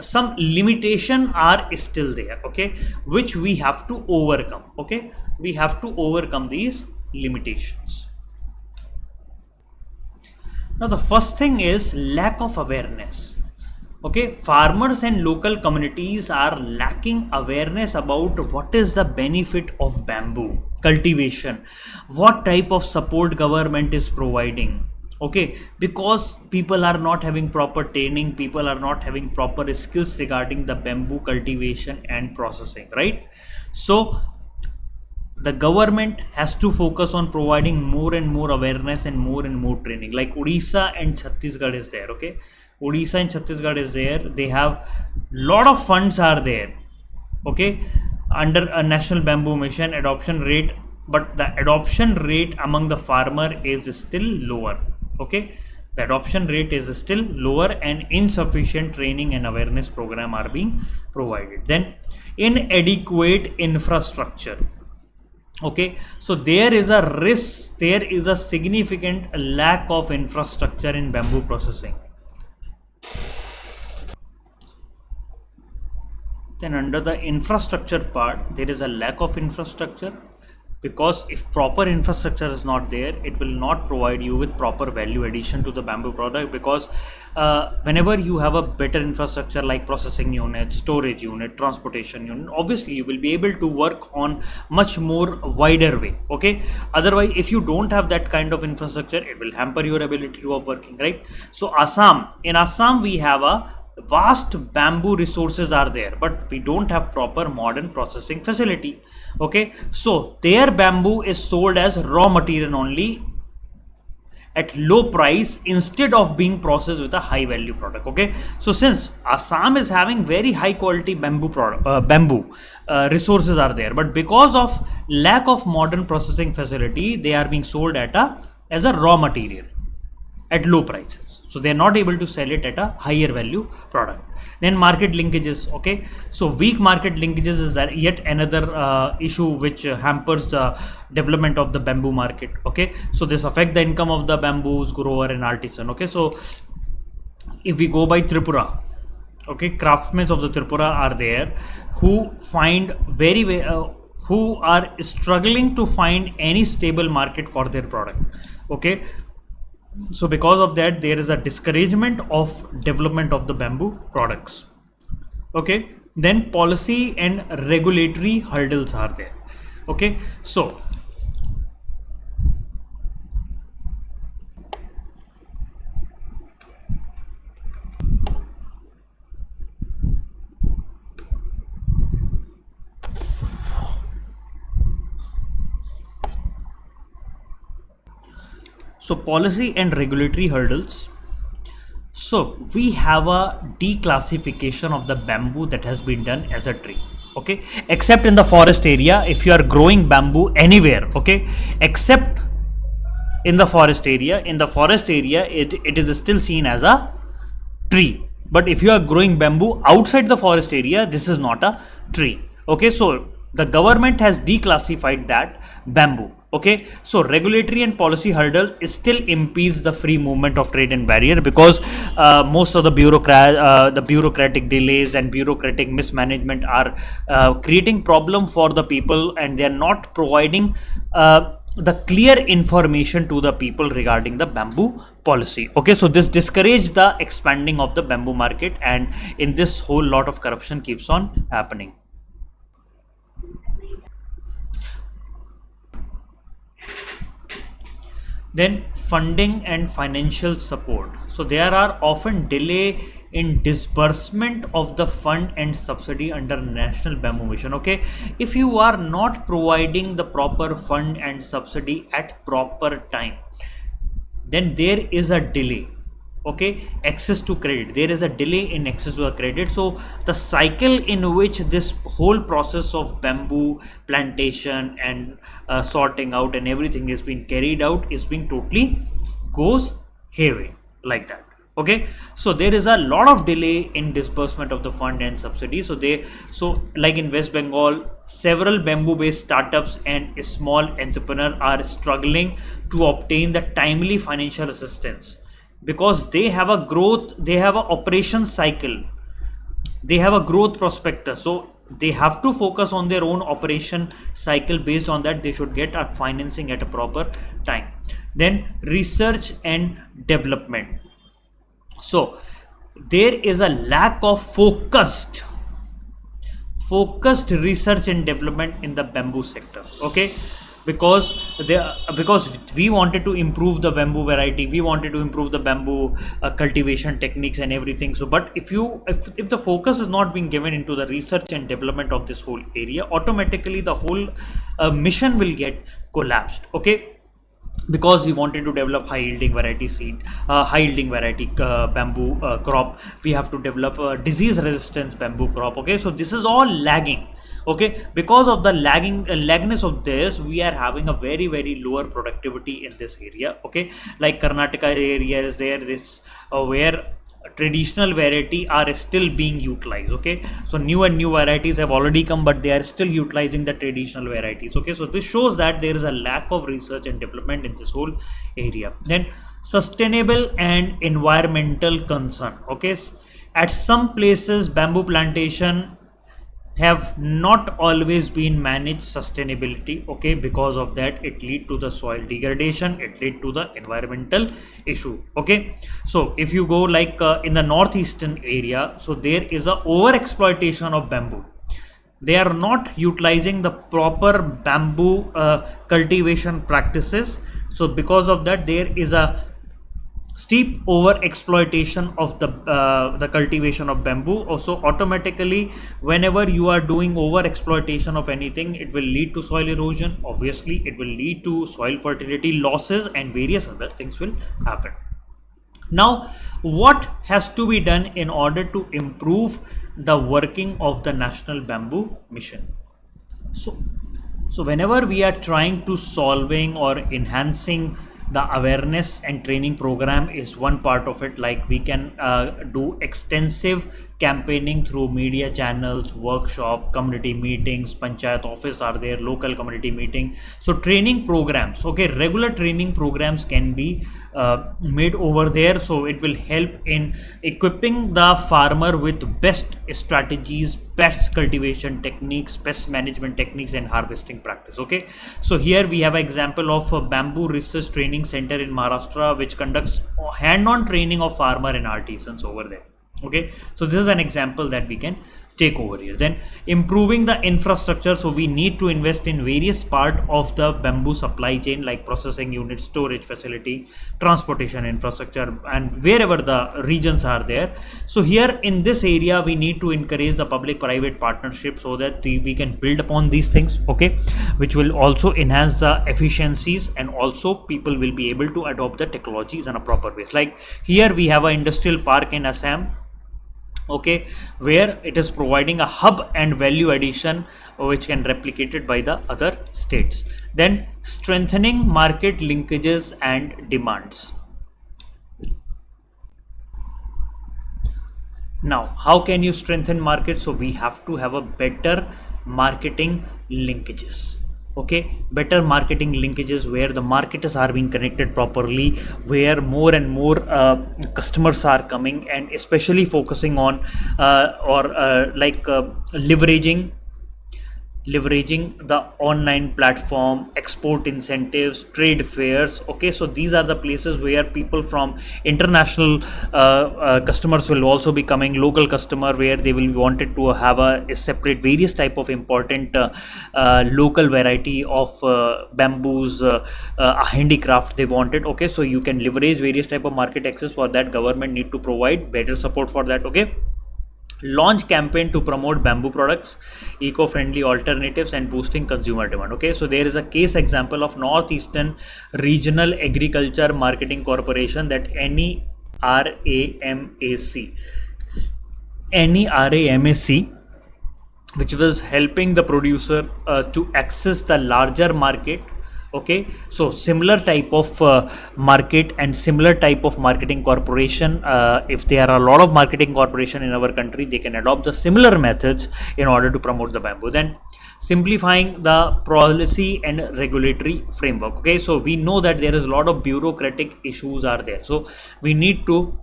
some limitation are still there, okay, which we have to overcome. Okay, we have to overcome these limitations. Now the first thing is lack of awareness. Okay, farmers and local communities are lacking awareness about what is the benefit of bamboo cultivation, what type of support government is providing. Okay, because people are not having proper training, people are not having proper skills regarding the bamboo cultivation and processing, right? So the government has to focus on providing more and more awareness and more training. Like Odisha and Chhattisgarh is there. Okay, Odisha and Chhattisgarh is there, they have lot of funds are there. Okay, under a national bamboo mission adoption rate, but the adoption rate among the farmer is still lower. Okay, the adoption rate is still lower and insufficient training and awareness program are being provided. Then inadequate infrastructure. Okay, so there is a risk, there is a significant lack of infrastructure in bamboo processing. Then under the infrastructure part, there is a lack of infrastructure, because if proper infrastructure is not there, it will not provide you with proper value addition to the bamboo product. Because whenever you have a better infrastructure like processing unit, storage unit, transportation unit, obviously you will be able to work on much more wider way. Okay, otherwise if you don't have that kind of infrastructure, it will hamper your ability to working, right? So in Assam we have a vast bamboo resources are there, but we don't have proper modern processing facility. Okay, so their bamboo is sold as raw material only at low price instead of being processed with a high value product. Okay, so since Assam is having very high quality bamboo resources are there, but because of lack of modern processing facility, they are being sold as a raw material at low prices, so they are not able to sell it at a higher value product. Then market linkages. Okay, so weak market linkages is yet another issue which hampers the development of the bamboo market. Okay, so this affect the income of the bamboos grower and artisan. Okay, so if we go by Tripura, okay, craftsmen of the Tripura are there who find who are struggling to find any stable market for their product. Okay, so because of that, there is a discouragement of development of the bamboo products. Okay, then policy and regulatory hurdles are there. Okay, so policy and regulatory hurdles. So we have a declassification of the bamboo that has been done as a tree. Okay, except in the forest area, if you are growing bamboo anywhere, okay, except in the forest area, it is still seen as a tree. But if you are growing bamboo outside the forest area, this is not a tree. Okay, so the government has declassified that bamboo. Okay, so regulatory and policy hurdle still impedes the free movement of trade and barrier, because most of the bureaucratic delays and bureaucratic mismanagement are creating problem for the people, and they are not providing the clear information to the people regarding the bamboo policy. Okay, so this discourage the expanding of the bamboo market, and in this whole lot of corruption keeps on happening. Then funding and financial support. So there are often delay in disbursement of the fund and subsidy under National Bamboo Mission. Okay, if you are not providing the proper fund and subsidy at proper time, then there is a delay. Okay, access to credit, there is a delay in access to a credit. So the cycle in which this whole process of bamboo plantation and sorting out and everything is being carried out is being totally goes haywire like that. Okay, so there is a lot of delay in disbursement of the fund and subsidy. So like in West Bengal, several bamboo based startups and small entrepreneurs are struggling to obtain the timely financial assistance, because they have a growth, they have a operation cycle, they have a growth prospectus, so they have to focus on their own operation cycle. Based on that, they should get a financing at a proper time. Then research and development. So there is a lack of focused research and development in the bamboo sector. Okay, because because we wanted to improve the bamboo variety, we wanted to improve the bamboo cultivation techniques and everything. So but if the focus is not being given into the research and development of this whole area, automatically the whole mission will get collapsed. Okay, because we wanted to develop high yielding variety seed, high yielding variety bamboo crop, we have to develop a disease resistance bamboo crop. Okay, so this is all lagging. Okay, because of the lagness of this, we are having a very lower productivity in this area. Okay, like Karnataka area is there, this where traditional variety are still being utilized. Okay, so new and new varieties have already come, but they are still utilizing the traditional varieties. Okay, so this shows that there is a lack of research and development in this whole area. Then sustainable and environmental concern. Okay, at some places bamboo plantation have not always been managed sustainability. Okay, because of that it lead to the soil degradation, it lead to the environmental issue. Okay, so if you go like in the northeastern area, so there is a over exploitation of bamboo. They are not utilizing the proper bamboo cultivation practices. So because of that there is a steep over exploitation of the cultivation of bamboo. Also automatically whenever you are doing over exploitation of anything, it will lead to soil erosion, obviously it will lead to soil fertility losses, and various other things will happen. Now what has to be done in order to improve the working of the National Bamboo Mission? So whenever we are trying to solving or enhancing the awareness and training program is one part of it. Like we can do extensive campaigning through media channels, workshop, community meetings, panchayat office are there, local community meeting. So training programs, okay, regular training programs can be made over there. So it will help in equipping the farmer with best strategies, best cultivation techniques, pest management techniques, and harvesting practice. Okay, so here we have an example of a bamboo research training center in Maharashtra which conducts hand-on training of farmer and artisans over there. Okay, so this is an example that we can take over here. Then improving the infrastructure, so we need to invest in various part of the bamboo supply chain like processing unit, storage facility, transportation infrastructure, and wherever the regions are there. So here in this area we need to encourage the public private partnership so that we can build upon these things. Okay, which will also enhance the efficiencies, and also people will be able to adopt the technologies in a proper way. Like here we have an industrial park in Assam, okay, where it is providing a hub and value addition which can replicated by the other states. Then strengthening market linkages and demands. Now how can you strengthen market? So we have to have a better marketing linkages. Okay, better marketing linkages where the marketers are being connected properly, where more and more customers are coming, and especially focusing on leveraging the online platform, export incentives, trade fairs. Okay, so these are the places where people from international customers will also be coming, local customer where they will be wanted to have a separate various type of important local variety of bamboos, a handicraft they wanted. Okay, so you can leverage various type of market access. For that government need to provide better support for that. Okay, launch campaign to promote bamboo products, eco-friendly alternatives, and boosting consumer demand. Okay, so there is a case example of Northeastern Regional Agriculture Marketing Corporation, that NERAMAC, which was helping the producer to access the larger market. Okay, so similar type of market and similar type of marketing corporation, if there are a lot of marketing corporation in our country, they can adopt the similar methods in order to promote the bamboo. Then simplifying the policy and regulatory framework. Okay, so we know that there is a lot of bureaucratic issues are there, so we need to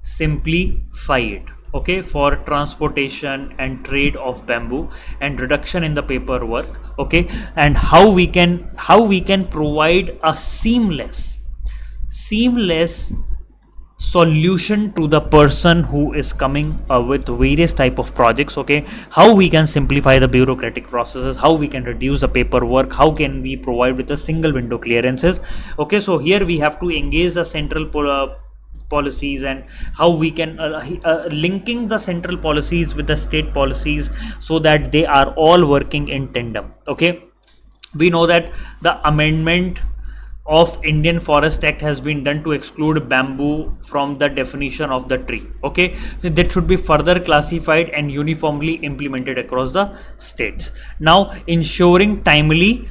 simplify it. Okay, for transportation and trade of bamboo and reduction in the paperwork. Okay, and how we can provide a seamless solution to the person who is coming with various type of projects. Okay, how we can simplify the bureaucratic processes, how we can reduce the paperwork, how can we provide with a single window clearances. Okay, so here we have to engage the central policies, and how we can linking the central policies with the state policies so that they are all working in tandem. Okay, we know that the amendment of Indian Forest Act has been done to exclude bamboo from the definition of the tree. Okay, that should be further classified and uniformly implemented across the states. Now ensuring timely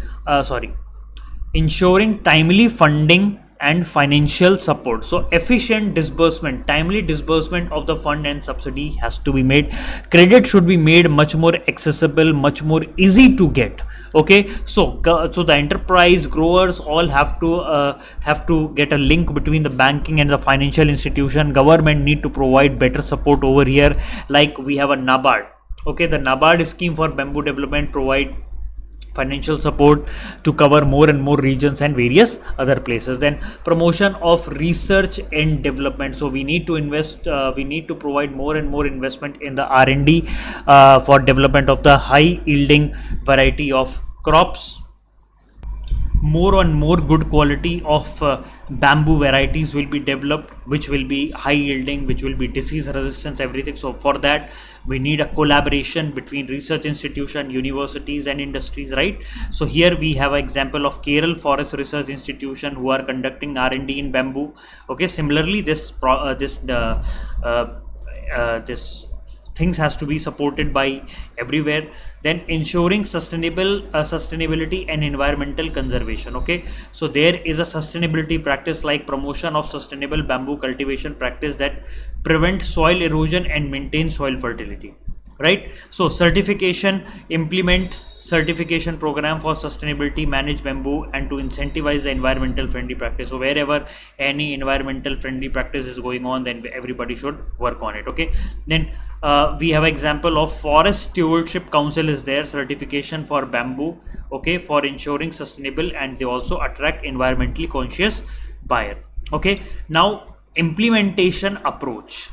funding and financial support. So efficient disbursement, timely disbursement of the fund and subsidy has to be made. Credit should be made much more accessible, much more easy to get. Okay, so the enterprise growers all have to get a link between the banking and the financial institution. Government need to provide better support over here, like we have a NABARD. Okay, the NABARD scheme for bamboo development provide financial support to cover more and more regions and various other places. Then promotion of research and development, so we need to invest, we need to provide more and more investment in the R&D for development of the high yielding variety of crops. More and more good quality of bamboo varieties will be developed, which will be high yielding, which will be disease resistance, everything. So for that we need a collaboration between research institution, universities and industries, right? So here we have an example of Kerala Forest Research Institution who are conducting R&D in bamboo. Okay, similarly this things has to be supported by everywhere. Then ensuring sustainability and environmental conservation. Okay, so there is a sustainability practice like promotion of sustainable bamboo cultivation practice that prevent soil erosion and maintain soil fertility, right? So certification, implements certification program for sustainability, manage bamboo and to incentivize the environmental friendly practice. So wherever any environmental friendly practice is going on, then everybody should work on it. Okay, then we have example of Forest Stewardship Council is there, certification for bamboo. Okay, for ensuring sustainable, and they also attract environmentally conscious buyer. Okay, now implementation approach,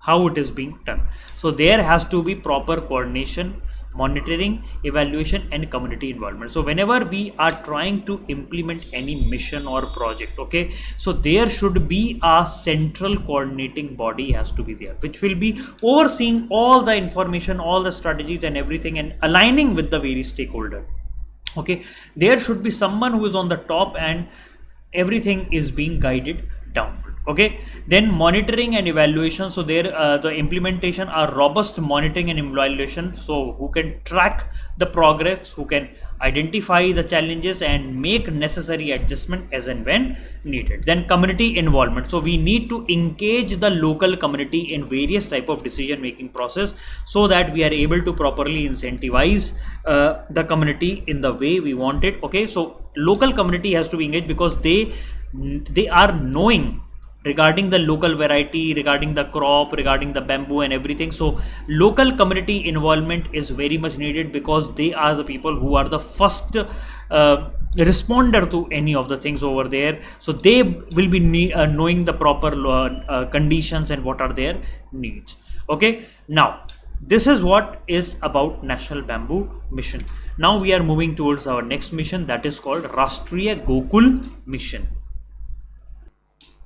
how it is being done. So there has to be proper coordination, monitoring, evaluation and community involvement. So whenever we are trying to implement any mission or project, okay, so there should be a central coordinating body has to be there, which will be overseeing all the information, all the strategies and everything, and aligning with the various stakeholder. Okay, there should be someone who is on the top and everything is being guided downward. Okay, then monitoring and evaluation. So there the implementation are robust monitoring and evaluation, so who can track the progress, who can identify the challenges and make necessary adjustment as and when needed. Then community involvement, so we need to engage the local community in various type of decision making process so that we are able to properly incentivize the community in the way we want it. Okay, so local community has to be engaged because they are knowing regarding the local variety, regarding the crop, regarding the bamboo and everything. So local community involvement is very much needed because they are the people who are the first responder to any of the things over there. So they will be knowing the proper conditions and what are their needs. Okay, now this is what is about National Bamboo Mission. Now we are moving towards our next mission, that is called Rashtriya Gokul Mission.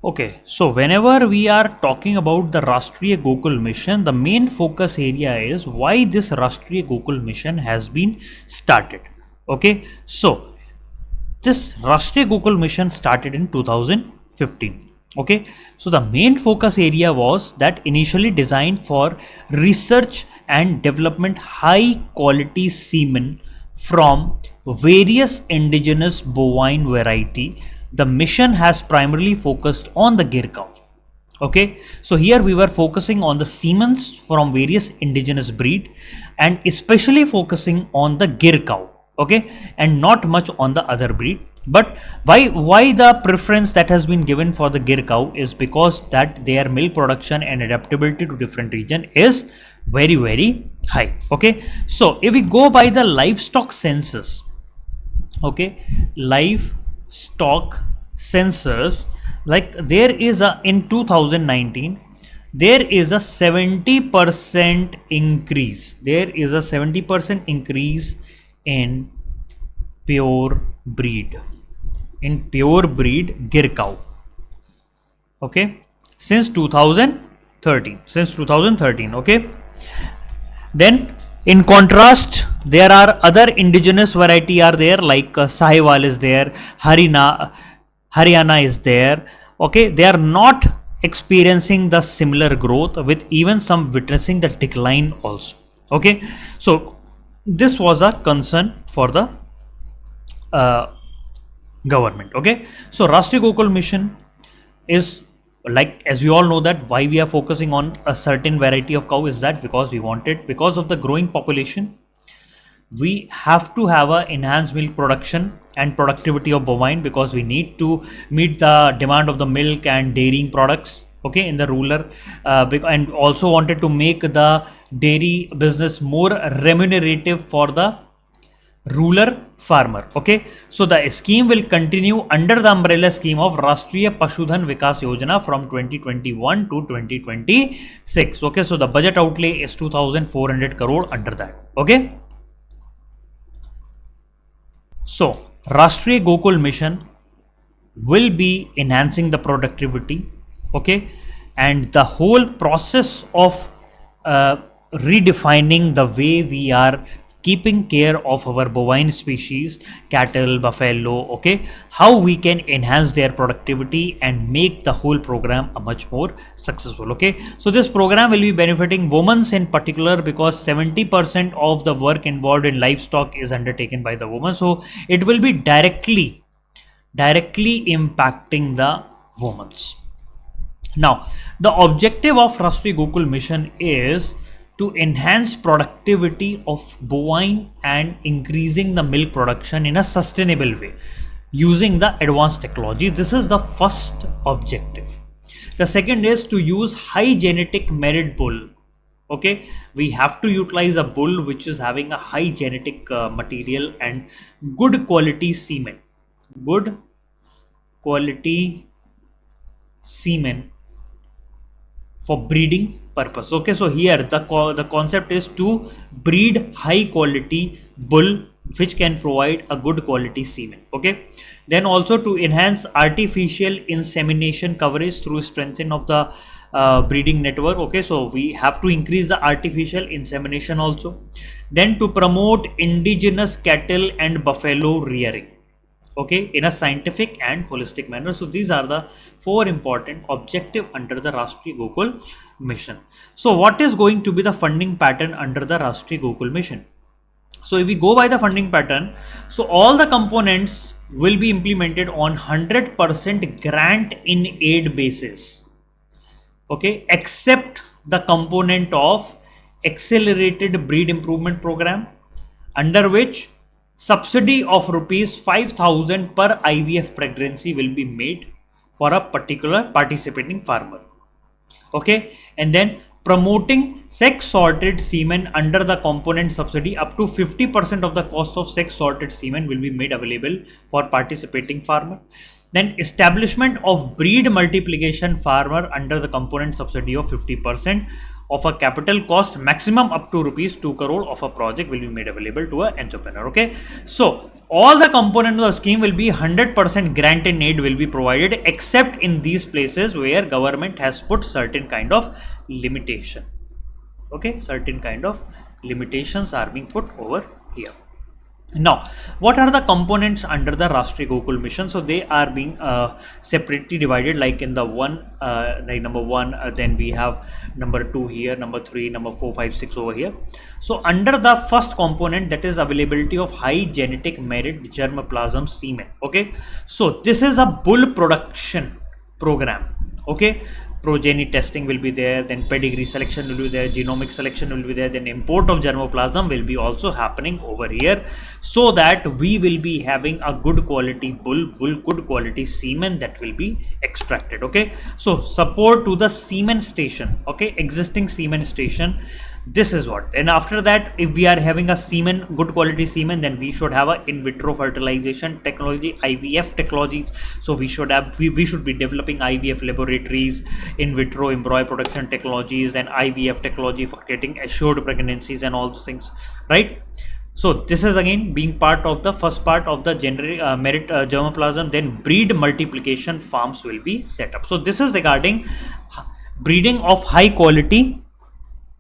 Okay, so whenever we are talking about the Rashtriya Gokul Mission, the main focus area is why this Rashtriya Gokul Mission has been started. Okay, so this Rashtriya Gokul Mission started in 2015. Okay, so the main focus area was that initially designed for research and development high quality semen from various indigenous bovine variety. The mission has primarily focused on the Gir cow. Okay, so here we were focusing on the semens from various indigenous breed and especially focusing on the Gir cow. Okay, and not much on the other breed. But why the preference that has been given for the Gir cow is because that their milk production and adaptability to different region is very, very high. Okay, so if we go by the livestock census, okay, livestock census, like there is a in 2019 there is a 70% increase. There is a 70% increase in pure breed, gir cow. Okay, since 2013. Okay, then in contrast there are other indigenous variety are there, like Sahiwal is there, Haryana is there. Okay, they are not experiencing the similar growth, with even some witnessing the decline also. Okay, so this was a concern for the government. Okay, so Rashtriya Gokul Mission is, like, as we all know, that why we are focusing on a certain variety of cow is that because because of the growing population, we have to have a enhanced milk production and productivity of bovine, because we need to meet the demand of the milk and dairying products, okay, in the rural, and also wanted to make the dairy business more remunerative for the rural farmer. Okay, so the scheme will continue under the umbrella scheme of Rashtriya Pashudhan Vikas Yojana from 2021 to 2026. Okay, so the budget outlay is 2400 crore under that. Okay, so Rashtriya Gokul Mission will be enhancing the productivity. Okay, and the whole process of redefining the way we are keeping care of our bovine species, cattle, buffalo. Okay, how we can enhance their productivity and make the whole program a much more successful. Okay, so this program will be benefiting women in particular, because 70% of the work involved in livestock is undertaken by the women, so it will be directly impacting the women. Now, the objective of Rashtriya Gokul Mission is to enhance productivity of bovine and increasing the milk production in a sustainable way using the advanced technology. This is the first objective. The second is to use high genetic merit bull. Okay, we have to utilize a bull which is having a high genetic material and good quality semen. Good quality semen for breeding purpose. Okay, so here the concept is to breed high quality bull which can provide a good quality semen. Okay, then also to enhance artificial insemination coverage through strengthening of the breeding network. Okay, so we have to increase the artificial insemination also. Then to promote indigenous cattle and buffalo rearing, okay, in a scientific and holistic manner. So these are the four important objectives under the Rashtriya Gokul Mission. So what is going to be the funding pattern under the Rashtriya Gokul Mission? So if we go by the funding pattern, so all the components will be implemented on 100% grant in aid basis. Okay, except the component of accelerated breed improvement program, under which subsidy of rupees 5,000 per IVF pregnancy will be made for a particular participating farmer. Okay, and then promoting sex sorted semen under the component subsidy, up to 50% of the cost of sex sorted semen will be made available for participating farmer. Then establishment of breed multiplication farmer under the component subsidy of 50% of a capital cost, maximum up to rupees 2 crore of a project will be made available to an entrepreneur. Okay, so all the components of the scheme will be 100% grant and aid will be provided, except in these places where government has put certain kind of limitation. Okay, certain kind of limitations are being put over here. Now, what are the components under the Rashtriya Gokul Mission? So they are being separately divided, like in the one, like number one, then we have number 2 here, number 3, number 4, 5, 6 over here. So under the first component, that is availability of high genetic merit germplasm semen. Okay, so this is a bull production program. Okay, progeny testing will be there, then pedigree selection will be there, genomic selection will be there, then import of germplasm will be also happening over here, so that we will be having a good quality bull, good quality semen that will be extracted. Okay, so support to the semen station, okay, existing semen station, this is what. And after that, if we are having a semen, good quality semen, then we should have a in vitro fertilization technology, IVF technologies. So we should have, we should be developing IVF laboratories, in vitro embryo production technologies, and IVF technology for getting assured pregnancies and all those things, right? So this is again being part of the first part of the merit germplasm. Then breed multiplication farms will be set up. So this is regarding breeding of high quality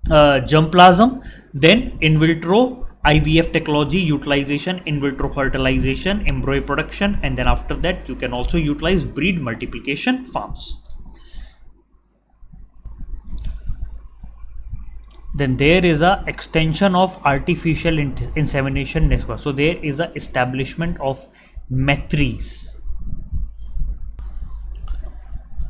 germplasm, then in vitro IVF technology utilization, in vitro fertilization, embryo production, and then after that you can also utilize breed multiplication farms. Then there is a extension of artificial insemination network. So there is a establishment of metries.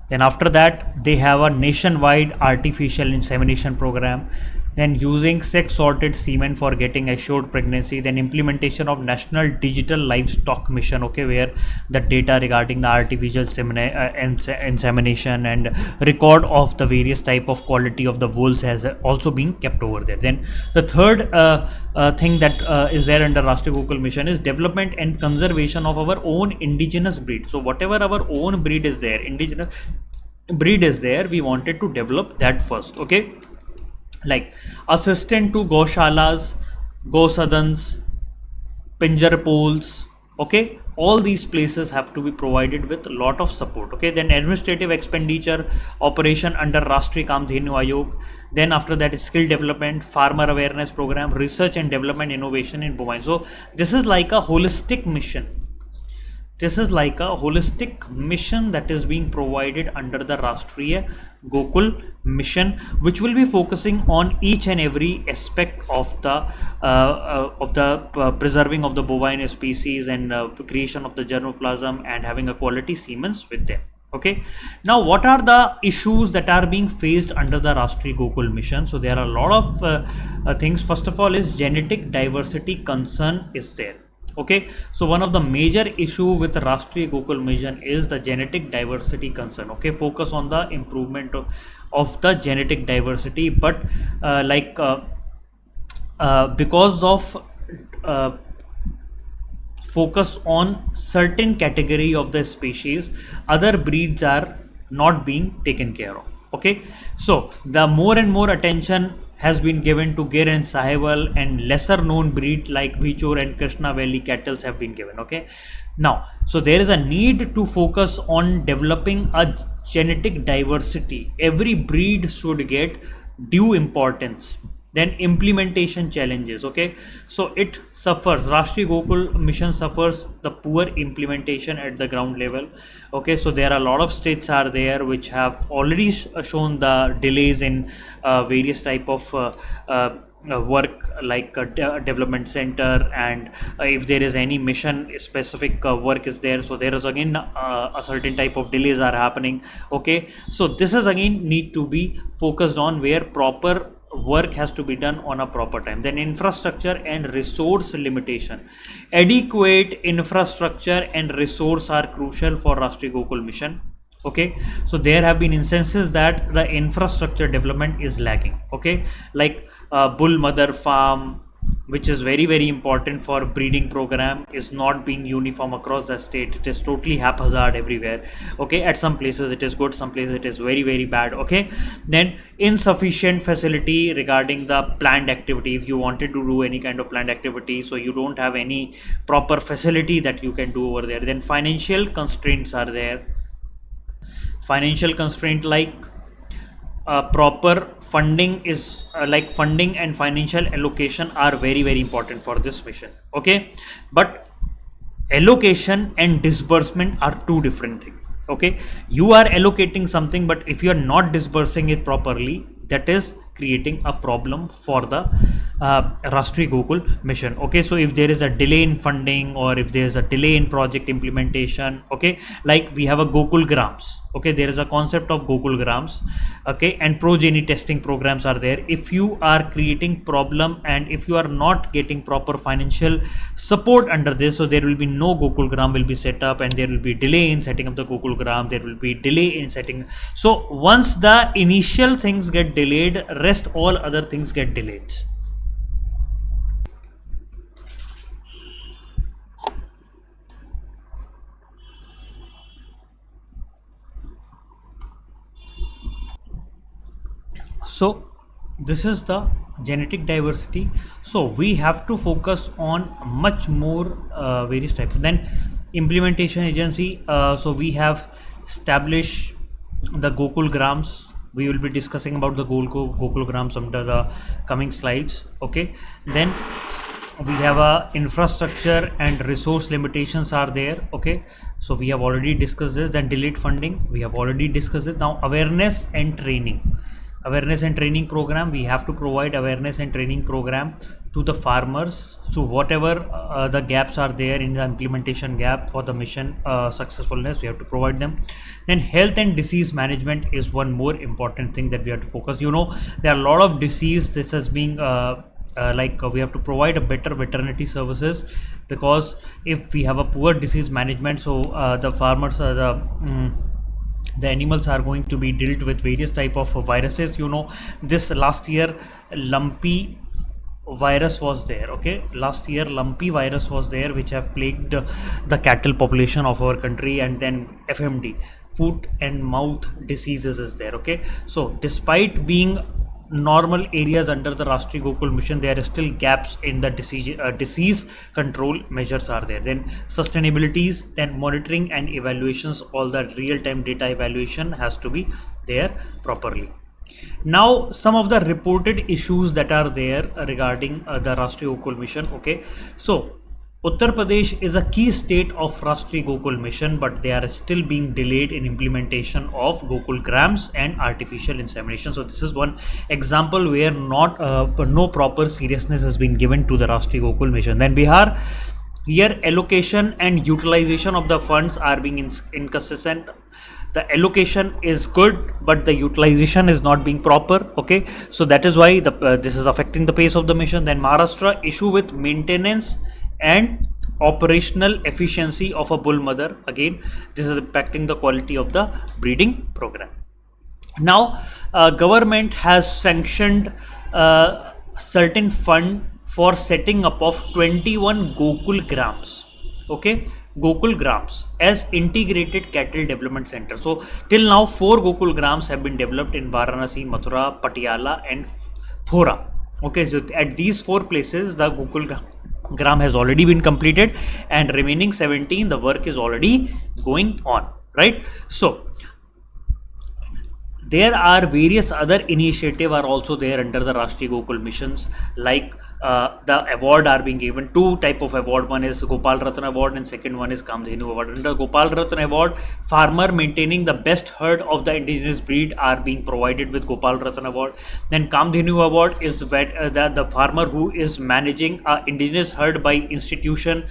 Then after that, they have a nationwide artificial insemination program. Then using sex sorted semen for getting assured pregnancy. Then implementation of National Digital Livestock Mission, okay, where the data regarding the artificial insemination and record of the various type of quality of the wools has also been kept over there. Then the third thing that is there under Rashtriya Gokul Mission is development and conservation of our own indigenous breed. So whatever our own breed is there, indigenous breed is there, we wanted to develop that first, okay. Like assistant to Goshalas, Gosadans, Pinjar poles, okay, all these places have to be provided with a lot of support, okay. Then administrative expenditure operation under Rashtriya Kamdhenu Ayog. Then after that is skill development, farmer awareness program, research and development innovation in bovine. So this is like a holistic mission. This is like a holistic mission that is being provided under the Rashtriya Gokul Mission, which will be focusing on each and every aspect of the preserving of the bovine species and creation of the germplasm and having a quality semens with them. Okay, now what are the issues that are being faced under the Rashtriya Gokul Mission? So there are a lot of things. First of all is genetic diversity concern is there. Okay, so one of the major issue with the Rashtriya Gokul Mission is the genetic diversity concern. Okay, focus on the improvement of the genetic diversity, but because of focus on certain category of the species, other breeds are not being taken care of. Okay, so the more and more attention has been given to Gir and Sahiwal, and lesser known breed like Vichur and Krishna Valley cattle have been given. Okay, now so there is a need to focus on developing a genetic diversity. Every breed should get due importance. Then implementation challenges, okay, so it suffers, Rashtriya Gokul Mission suffers the poor implementation at the ground level. Okay, so there are a lot of states are there which have already shown the delays in various type of work, like development center, and if there is any mission specific work is there, so there is again a certain type of delays are happening. Okay, so this is again need to be focused on, where proper work has to be done on a proper time. Then infrastructure and resource limitation. Adequate infrastructure and resource are crucial for Rashtriya Gokul Mission. Okay, so there have been instances that the infrastructure development is lacking. Okay, like bull mother farm, which is very, very important for breeding program, is not being uniform across the state. It is totally haphazard everywhere. Okay, at some places it is good, some places it is very, very bad. Okay, then insufficient facility regarding the planned activity. If you wanted to do any kind of planned activity, so you don't have any proper facility that you can do over there. Then financial constraints are there. Financial constraint like proper funding is like funding and financial allocation are very, very important for this mission. Okay, but allocation and disbursement are two different things. Okay, you are allocating something, but if you are not disbursing it properly, that is creating a problem for the Rashtriya Gokul Mission. Okay, so if there is a delay in funding, or if there is a delay in project implementation, okay, like we have a Gokul Grams. Okay, there is a concept of Gokul Grams. Okay, and progeny testing programs are there. If you are creating problem and if you are not getting proper financial support under this, so there will be no Gokul Gram will be set up, and there will be delay in setting up the Gokul Gram. There will be delay in setting. So once the initial things get delayed, rest all other things get delayed. So this is the genetic diversity. So we have to focus on much more various types. Then implementation agency. So we have established the Gokul grams. We will be discussing about the Gokul grams under the coming slides. Okay. Then we have a infrastructure and resource limitations are there. Okay, so we have already discussed this. Then delete funding, we have already discussed it. Now awareness and training, awareness and training program, we have to provide awareness and training program to the farmers. So whatever the gaps are there in the implementation gap for the mission successfulness, we have to provide them. Then health and disease management is one more important thing that we have to focus. You know, there are a lot of disease. This has been we have to provide a better veterinary services, because if we have a poor disease management, so the farmers are the animals are going to be dealt with various type of viruses. You know, this last year lumpy virus was there. Okay, last year lumpy virus was there, which have plagued the cattle population of our country. And then FMD, foot and mouth diseases, is there. Okay, so despite being normal areas under the Rashtriya Gokul mission, there are still gaps in the disease control measures are there. Then sustainabilities, then monitoring and evaluations, all the real-time data evaluation has to be there properly. Now some of the reported issues that are there regarding the Rashtriya Gokul mission. Okay, so Uttar Pradesh is a key state of Rashtriya Gokul mission, but they are still being delayed in implementation of Gokul grams and artificial insemination. So this is one example where no proper seriousness has been given to the Rashtriya Gokul mission. Then Bihar, here allocation and utilization of the funds are being inconsistent. The allocation is good, but the utilization is not being proper. Okay, so that is why this is affecting the pace of the mission. Then Maharashtra, issue with maintenance and operational efficiency of a bull mother. Again, this is impacting the quality of the breeding program. Now government has sanctioned certain fund for setting up of 21 Gokul grams. Okay, Gokul grams as integrated cattle development center. So till now 4 Gokul grams have been developed in Varanasi, Mathura, Patiala and Phora. Okay, so at these 4 places the Gokul gram has already been completed, and remaining 17 the work is already going on, right? So there are various other initiatives are also there under the Rashtriya Gokul missions, like the award are being given. 2 type of award, one is Gopal Ratna award and second one is Kamdhenu award. Under Gopal Ratna award, farmer maintaining the best herd of the indigenous breed are being provided with Gopal Ratna award. Then Kamdhenu award is the farmer who is managing a indigenous herd by institution,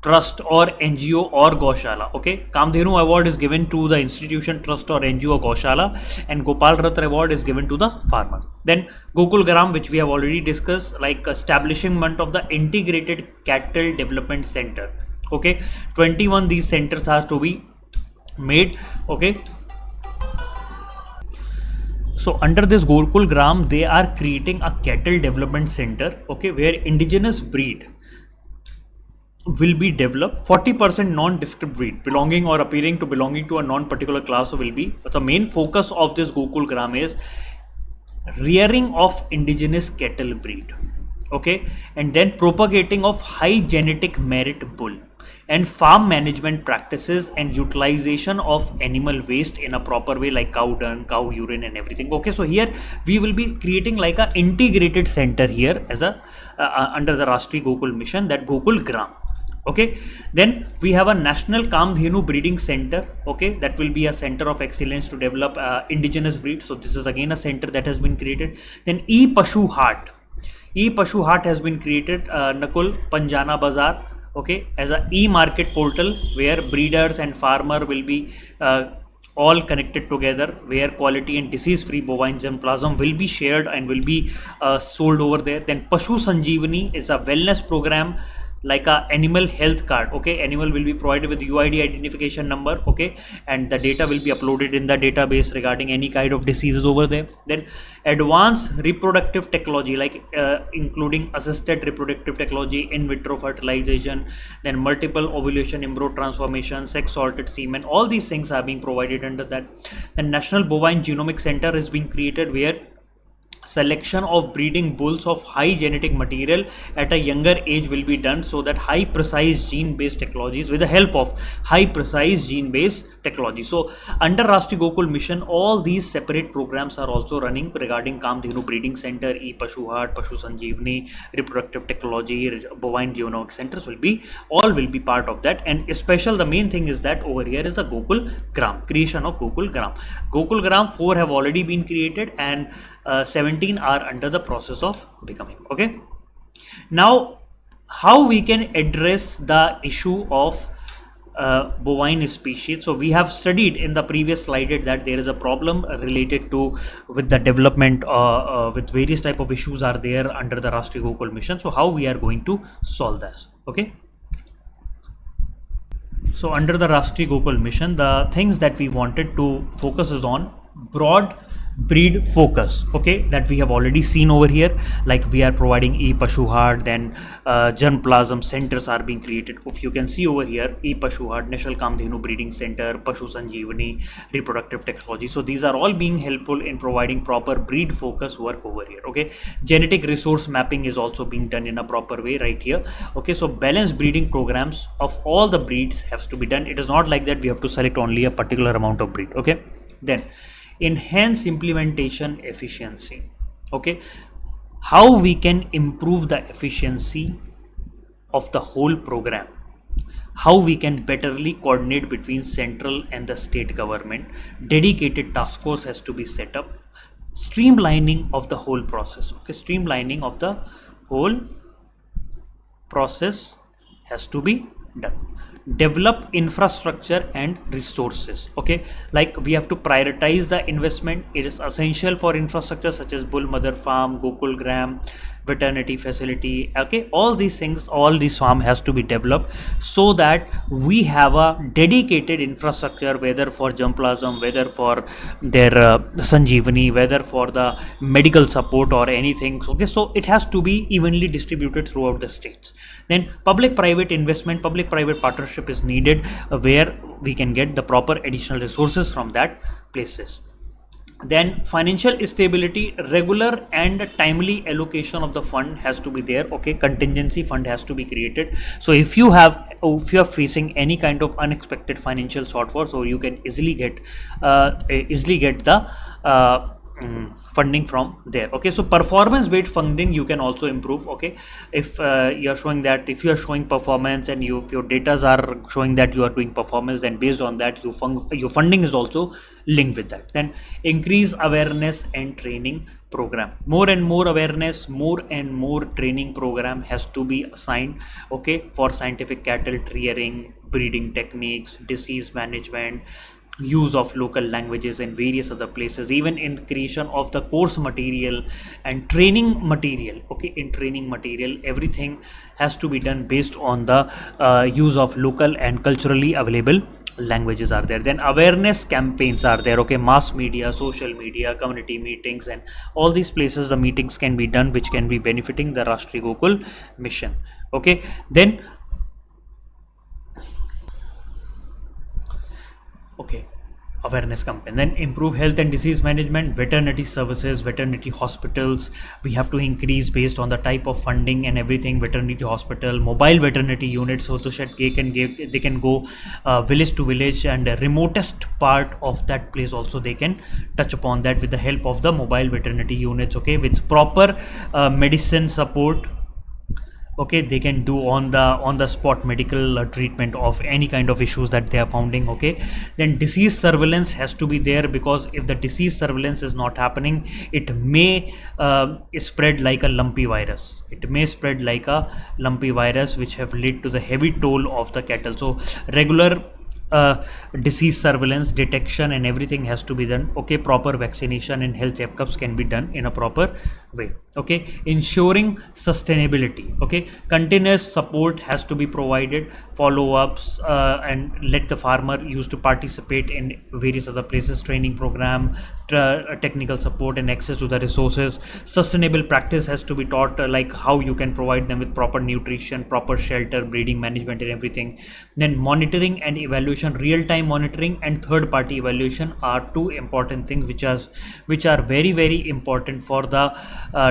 trust or NGO or Gaushala. Okay, Kamdhenu award is given to the institution, trust or NGO or Gaushala, and Gopal Ratna award is given to the farmer. Then Gokul gram, which we have already discussed, like establishment of the integrated cattle development center. Okay, 21 these centers are to be made. Okay, so under this Gokul gram, they are creating a cattle development center. Okay, where indigenous breed will be developed. 40% non-descript breed belonging or appearing to belonging to a non-particular class will be. But the main focus of this Gokul gram is rearing of indigenous cattle breed. Okay, and then propagating of high genetic merit bull, and farm management practices and utilization of animal waste in a proper way, like cow dung, cow urine and everything. Okay, so here we will be creating like a integrated center here as a under the Rashtriya Gokul mission, that Gokul gram. Okay, then we have a national Kamdhenu breeding center. Okay, that will be a center of excellence to develop indigenous breed. So this is again a center that has been created. Then e-Pashu Hart, e-Pashu Hart has been created, Nakul Panjana Bazaar. Okay, as a e-market portal where breeders and farmer will be all connected together, where quality and disease-free bovine germplasm will be shared and will be sold over there. Then Pashu Sanjeevani is a wellness program like a animal health card. Okay, animal will be provided with UID identification number. Okay, and the data will be uploaded in the database regarding any kind of diseases over there. Then advanced reproductive technology, like including assisted reproductive technology, in vitro fertilization, then multiple ovulation, embryo transformation, sex sorted semen, all these things are being provided under that. The National Bovine Genomic Center is being created, where selection of breeding bulls of high genetic material at a younger age will be done, so that high precise gene based technologies, with the help of high precise gene based technology. So under Rashtriya Gokul Mission, all these separate programs are also running regarding Kamdhenu Breeding Center, Pashu Hart, Pashu Sanjeevani, reproductive technology, bovine genomic centers will be part of that. And special, the main thing is that over here is the Gokul Gram, creation of Gokul Gram. Gokul Gram 4 have already been created, and 17 are under the process of becoming. Okay, now how we can address the issue of bovine species. So we have studied in the previous slide that there is a problem related to with the development with various type of issues are there under the Rashtriya Gokul Mission. So how we are going to solve this? Okay, so under the Rashtriya Gokul Mission, the things that we wanted to focus is on broad breed focus. Okay, that we have already seen over here, like we are providing Pashu Hart, then germplasm centers are being created. If you can see over here, Pashu Hart, National Kamdhenu Breeding Center, Pashu Sanjeevani, reproductive technology. So these are all being helpful in providing proper breed focus work over here. Okay, genetic resource mapping is also being done in a proper way right here. Okay, so balanced breeding programs of all the breeds has to be done. It is not like that we have to select only a particular amount of breed. Okay, then enhance implementation efficiency. Okay, how we can improve the efficiency of the whole program, how we can betterly coordinate between central and the state government. Dedicated task force has to be set up. Streamlining of the whole process. Okay, streamlining of the whole process has to be done. Develop infrastructure and resources. Okay, like we have to prioritize the investment. It is essential for infrastructure such as bull mother farm, Gokul Gram, veterinary facility. Okay, all these things, all this farm has to be developed, so that we have a dedicated infrastructure, whether for germplasm, whether for their Sanjeevani, whether for the medical support or anything. Okay, so it has to be evenly distributed throughout the states. Then public private investment, public private partnership is needed, where we can get the proper additional resources from that places. Then financial stability, regular and timely allocation of the fund has to be there. Okay, contingency fund has to be created. So if you are facing any kind of unexpected financial shortfall, so you can easily get the funding from there. Okay, so performance based funding you can also improve. Okay, if you are showing performance, and if your data are showing that you are doing performance, then based on that your funding is also linked with that. Then increase awareness and training program. More and more awareness, more and more training program has to be assigned. Okay, for scientific cattle rearing, breeding techniques, disease management, use of local languages and various other places, even in creation of the course material and training material. Okay, in training material, everything has to be done based on the use of local and culturally available languages are there. Then awareness campaigns are there. Okay, mass media, social media, community meetings, and all these places the meetings can be done, which can be benefiting the Rashtriya Gokul Mission. Okay, then awareness campaign. Then improve health and disease management, veterinary services, veterinary hospitals. We have to increase based on the type of funding and everything. Veterinary hospital, mobile veterinary units, so that they can go village to village, and remotest part of that place also they can touch upon that with the help of the mobile veterinary units. Okay, with proper medicine support. Okay, they can do on the spot medical treatment of any kind of issues that they are finding. Okay, then disease surveillance has to be there, because if the disease surveillance is not happening, it may spread like a lumpy virus. Which have led to the heavy toll of the cattle. So regular disease surveillance, detection, and everything has to be done. Okay, proper vaccination and health checkups can be done in a proper way. Okay, ensuring sustainability. Okay, continuous support has to be provided, follow-ups, and let the farmer used to participate in various other places, training program, technical support, and access to the resources. Sustainable practice has to be taught, like how you can provide them with proper nutrition, proper shelter, breeding management, and everything. Then monitoring and evaluation, real-time monitoring and third-party evaluation are two important things which are very, very important for the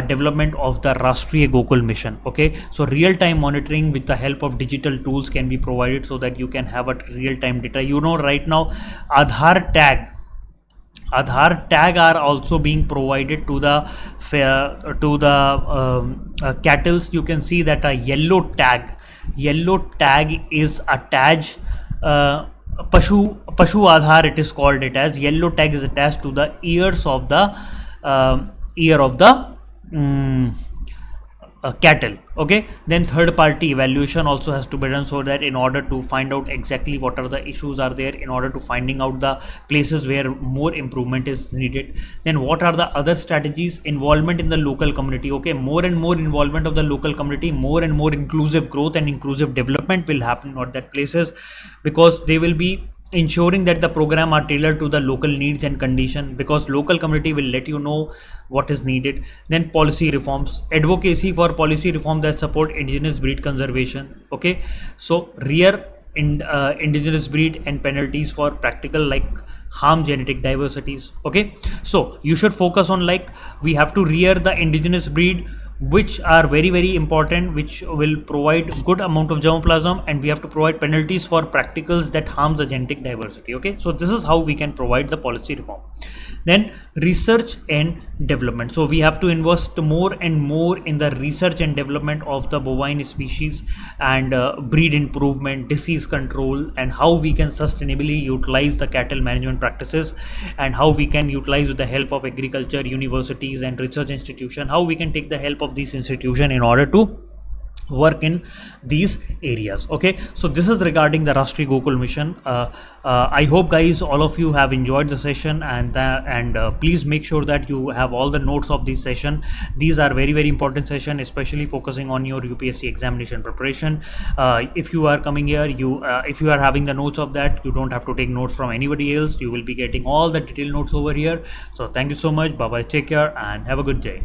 development of the Rashtriya Gokul mission. Okay, so real-time monitoring with the help of digital tools can be provided so that you can have a real-time data. Right now Aadhaar tag are also being provided to the cattle. You can see that a yellow tag is attached, Pashu Aadhaar it is called it as. Yellow tag is attached to the ears of the cattle. Okay, then third party evaluation also has to be done, so that in order to find out exactly what are the issues are there, in order to finding out the places where more improvement is needed. Then what are the other strategies? Involvement in the local community. Okay, more and more involvement of the local community, more and more inclusive growth and inclusive development will happen at that places, because they will be ensuring that the program are tailored to the local needs and condition, because local community will let you know what is needed. Then policy reforms, advocacy for policy reform that support indigenous breed conservation. Okay, so rear indigenous breed and penalties for practical like harm genetic diversities. Okay, so you should focus on, like, we have to rear the indigenous breed which are very, very important, which will provide good amount of germplasm, and we have to provide penalties for practicals that harm the genetic diversity. Okay, so this is how we can provide the policy reform. Then research and development, so we have to invest more and more in the research and development of the bovine species, and breed improvement, disease control, and how we can sustainably utilize the cattle management practices, and how we can utilize with the help of agriculture universities and research institution, how we can take the help of these institutions in order to work in these areas. Okay, so this is regarding the Rashtriya Gokul mission. I hope guys all of you have enjoyed the session, and please make sure that you have all the notes of this session. These are very, very important session, especially focusing on your UPSC examination preparation. If you are coming here, if you are having the notes of that, you don't have to take notes from anybody else. You will be getting all the detailed notes over here. So thank you so much. Bye bye, take care, and have a good day.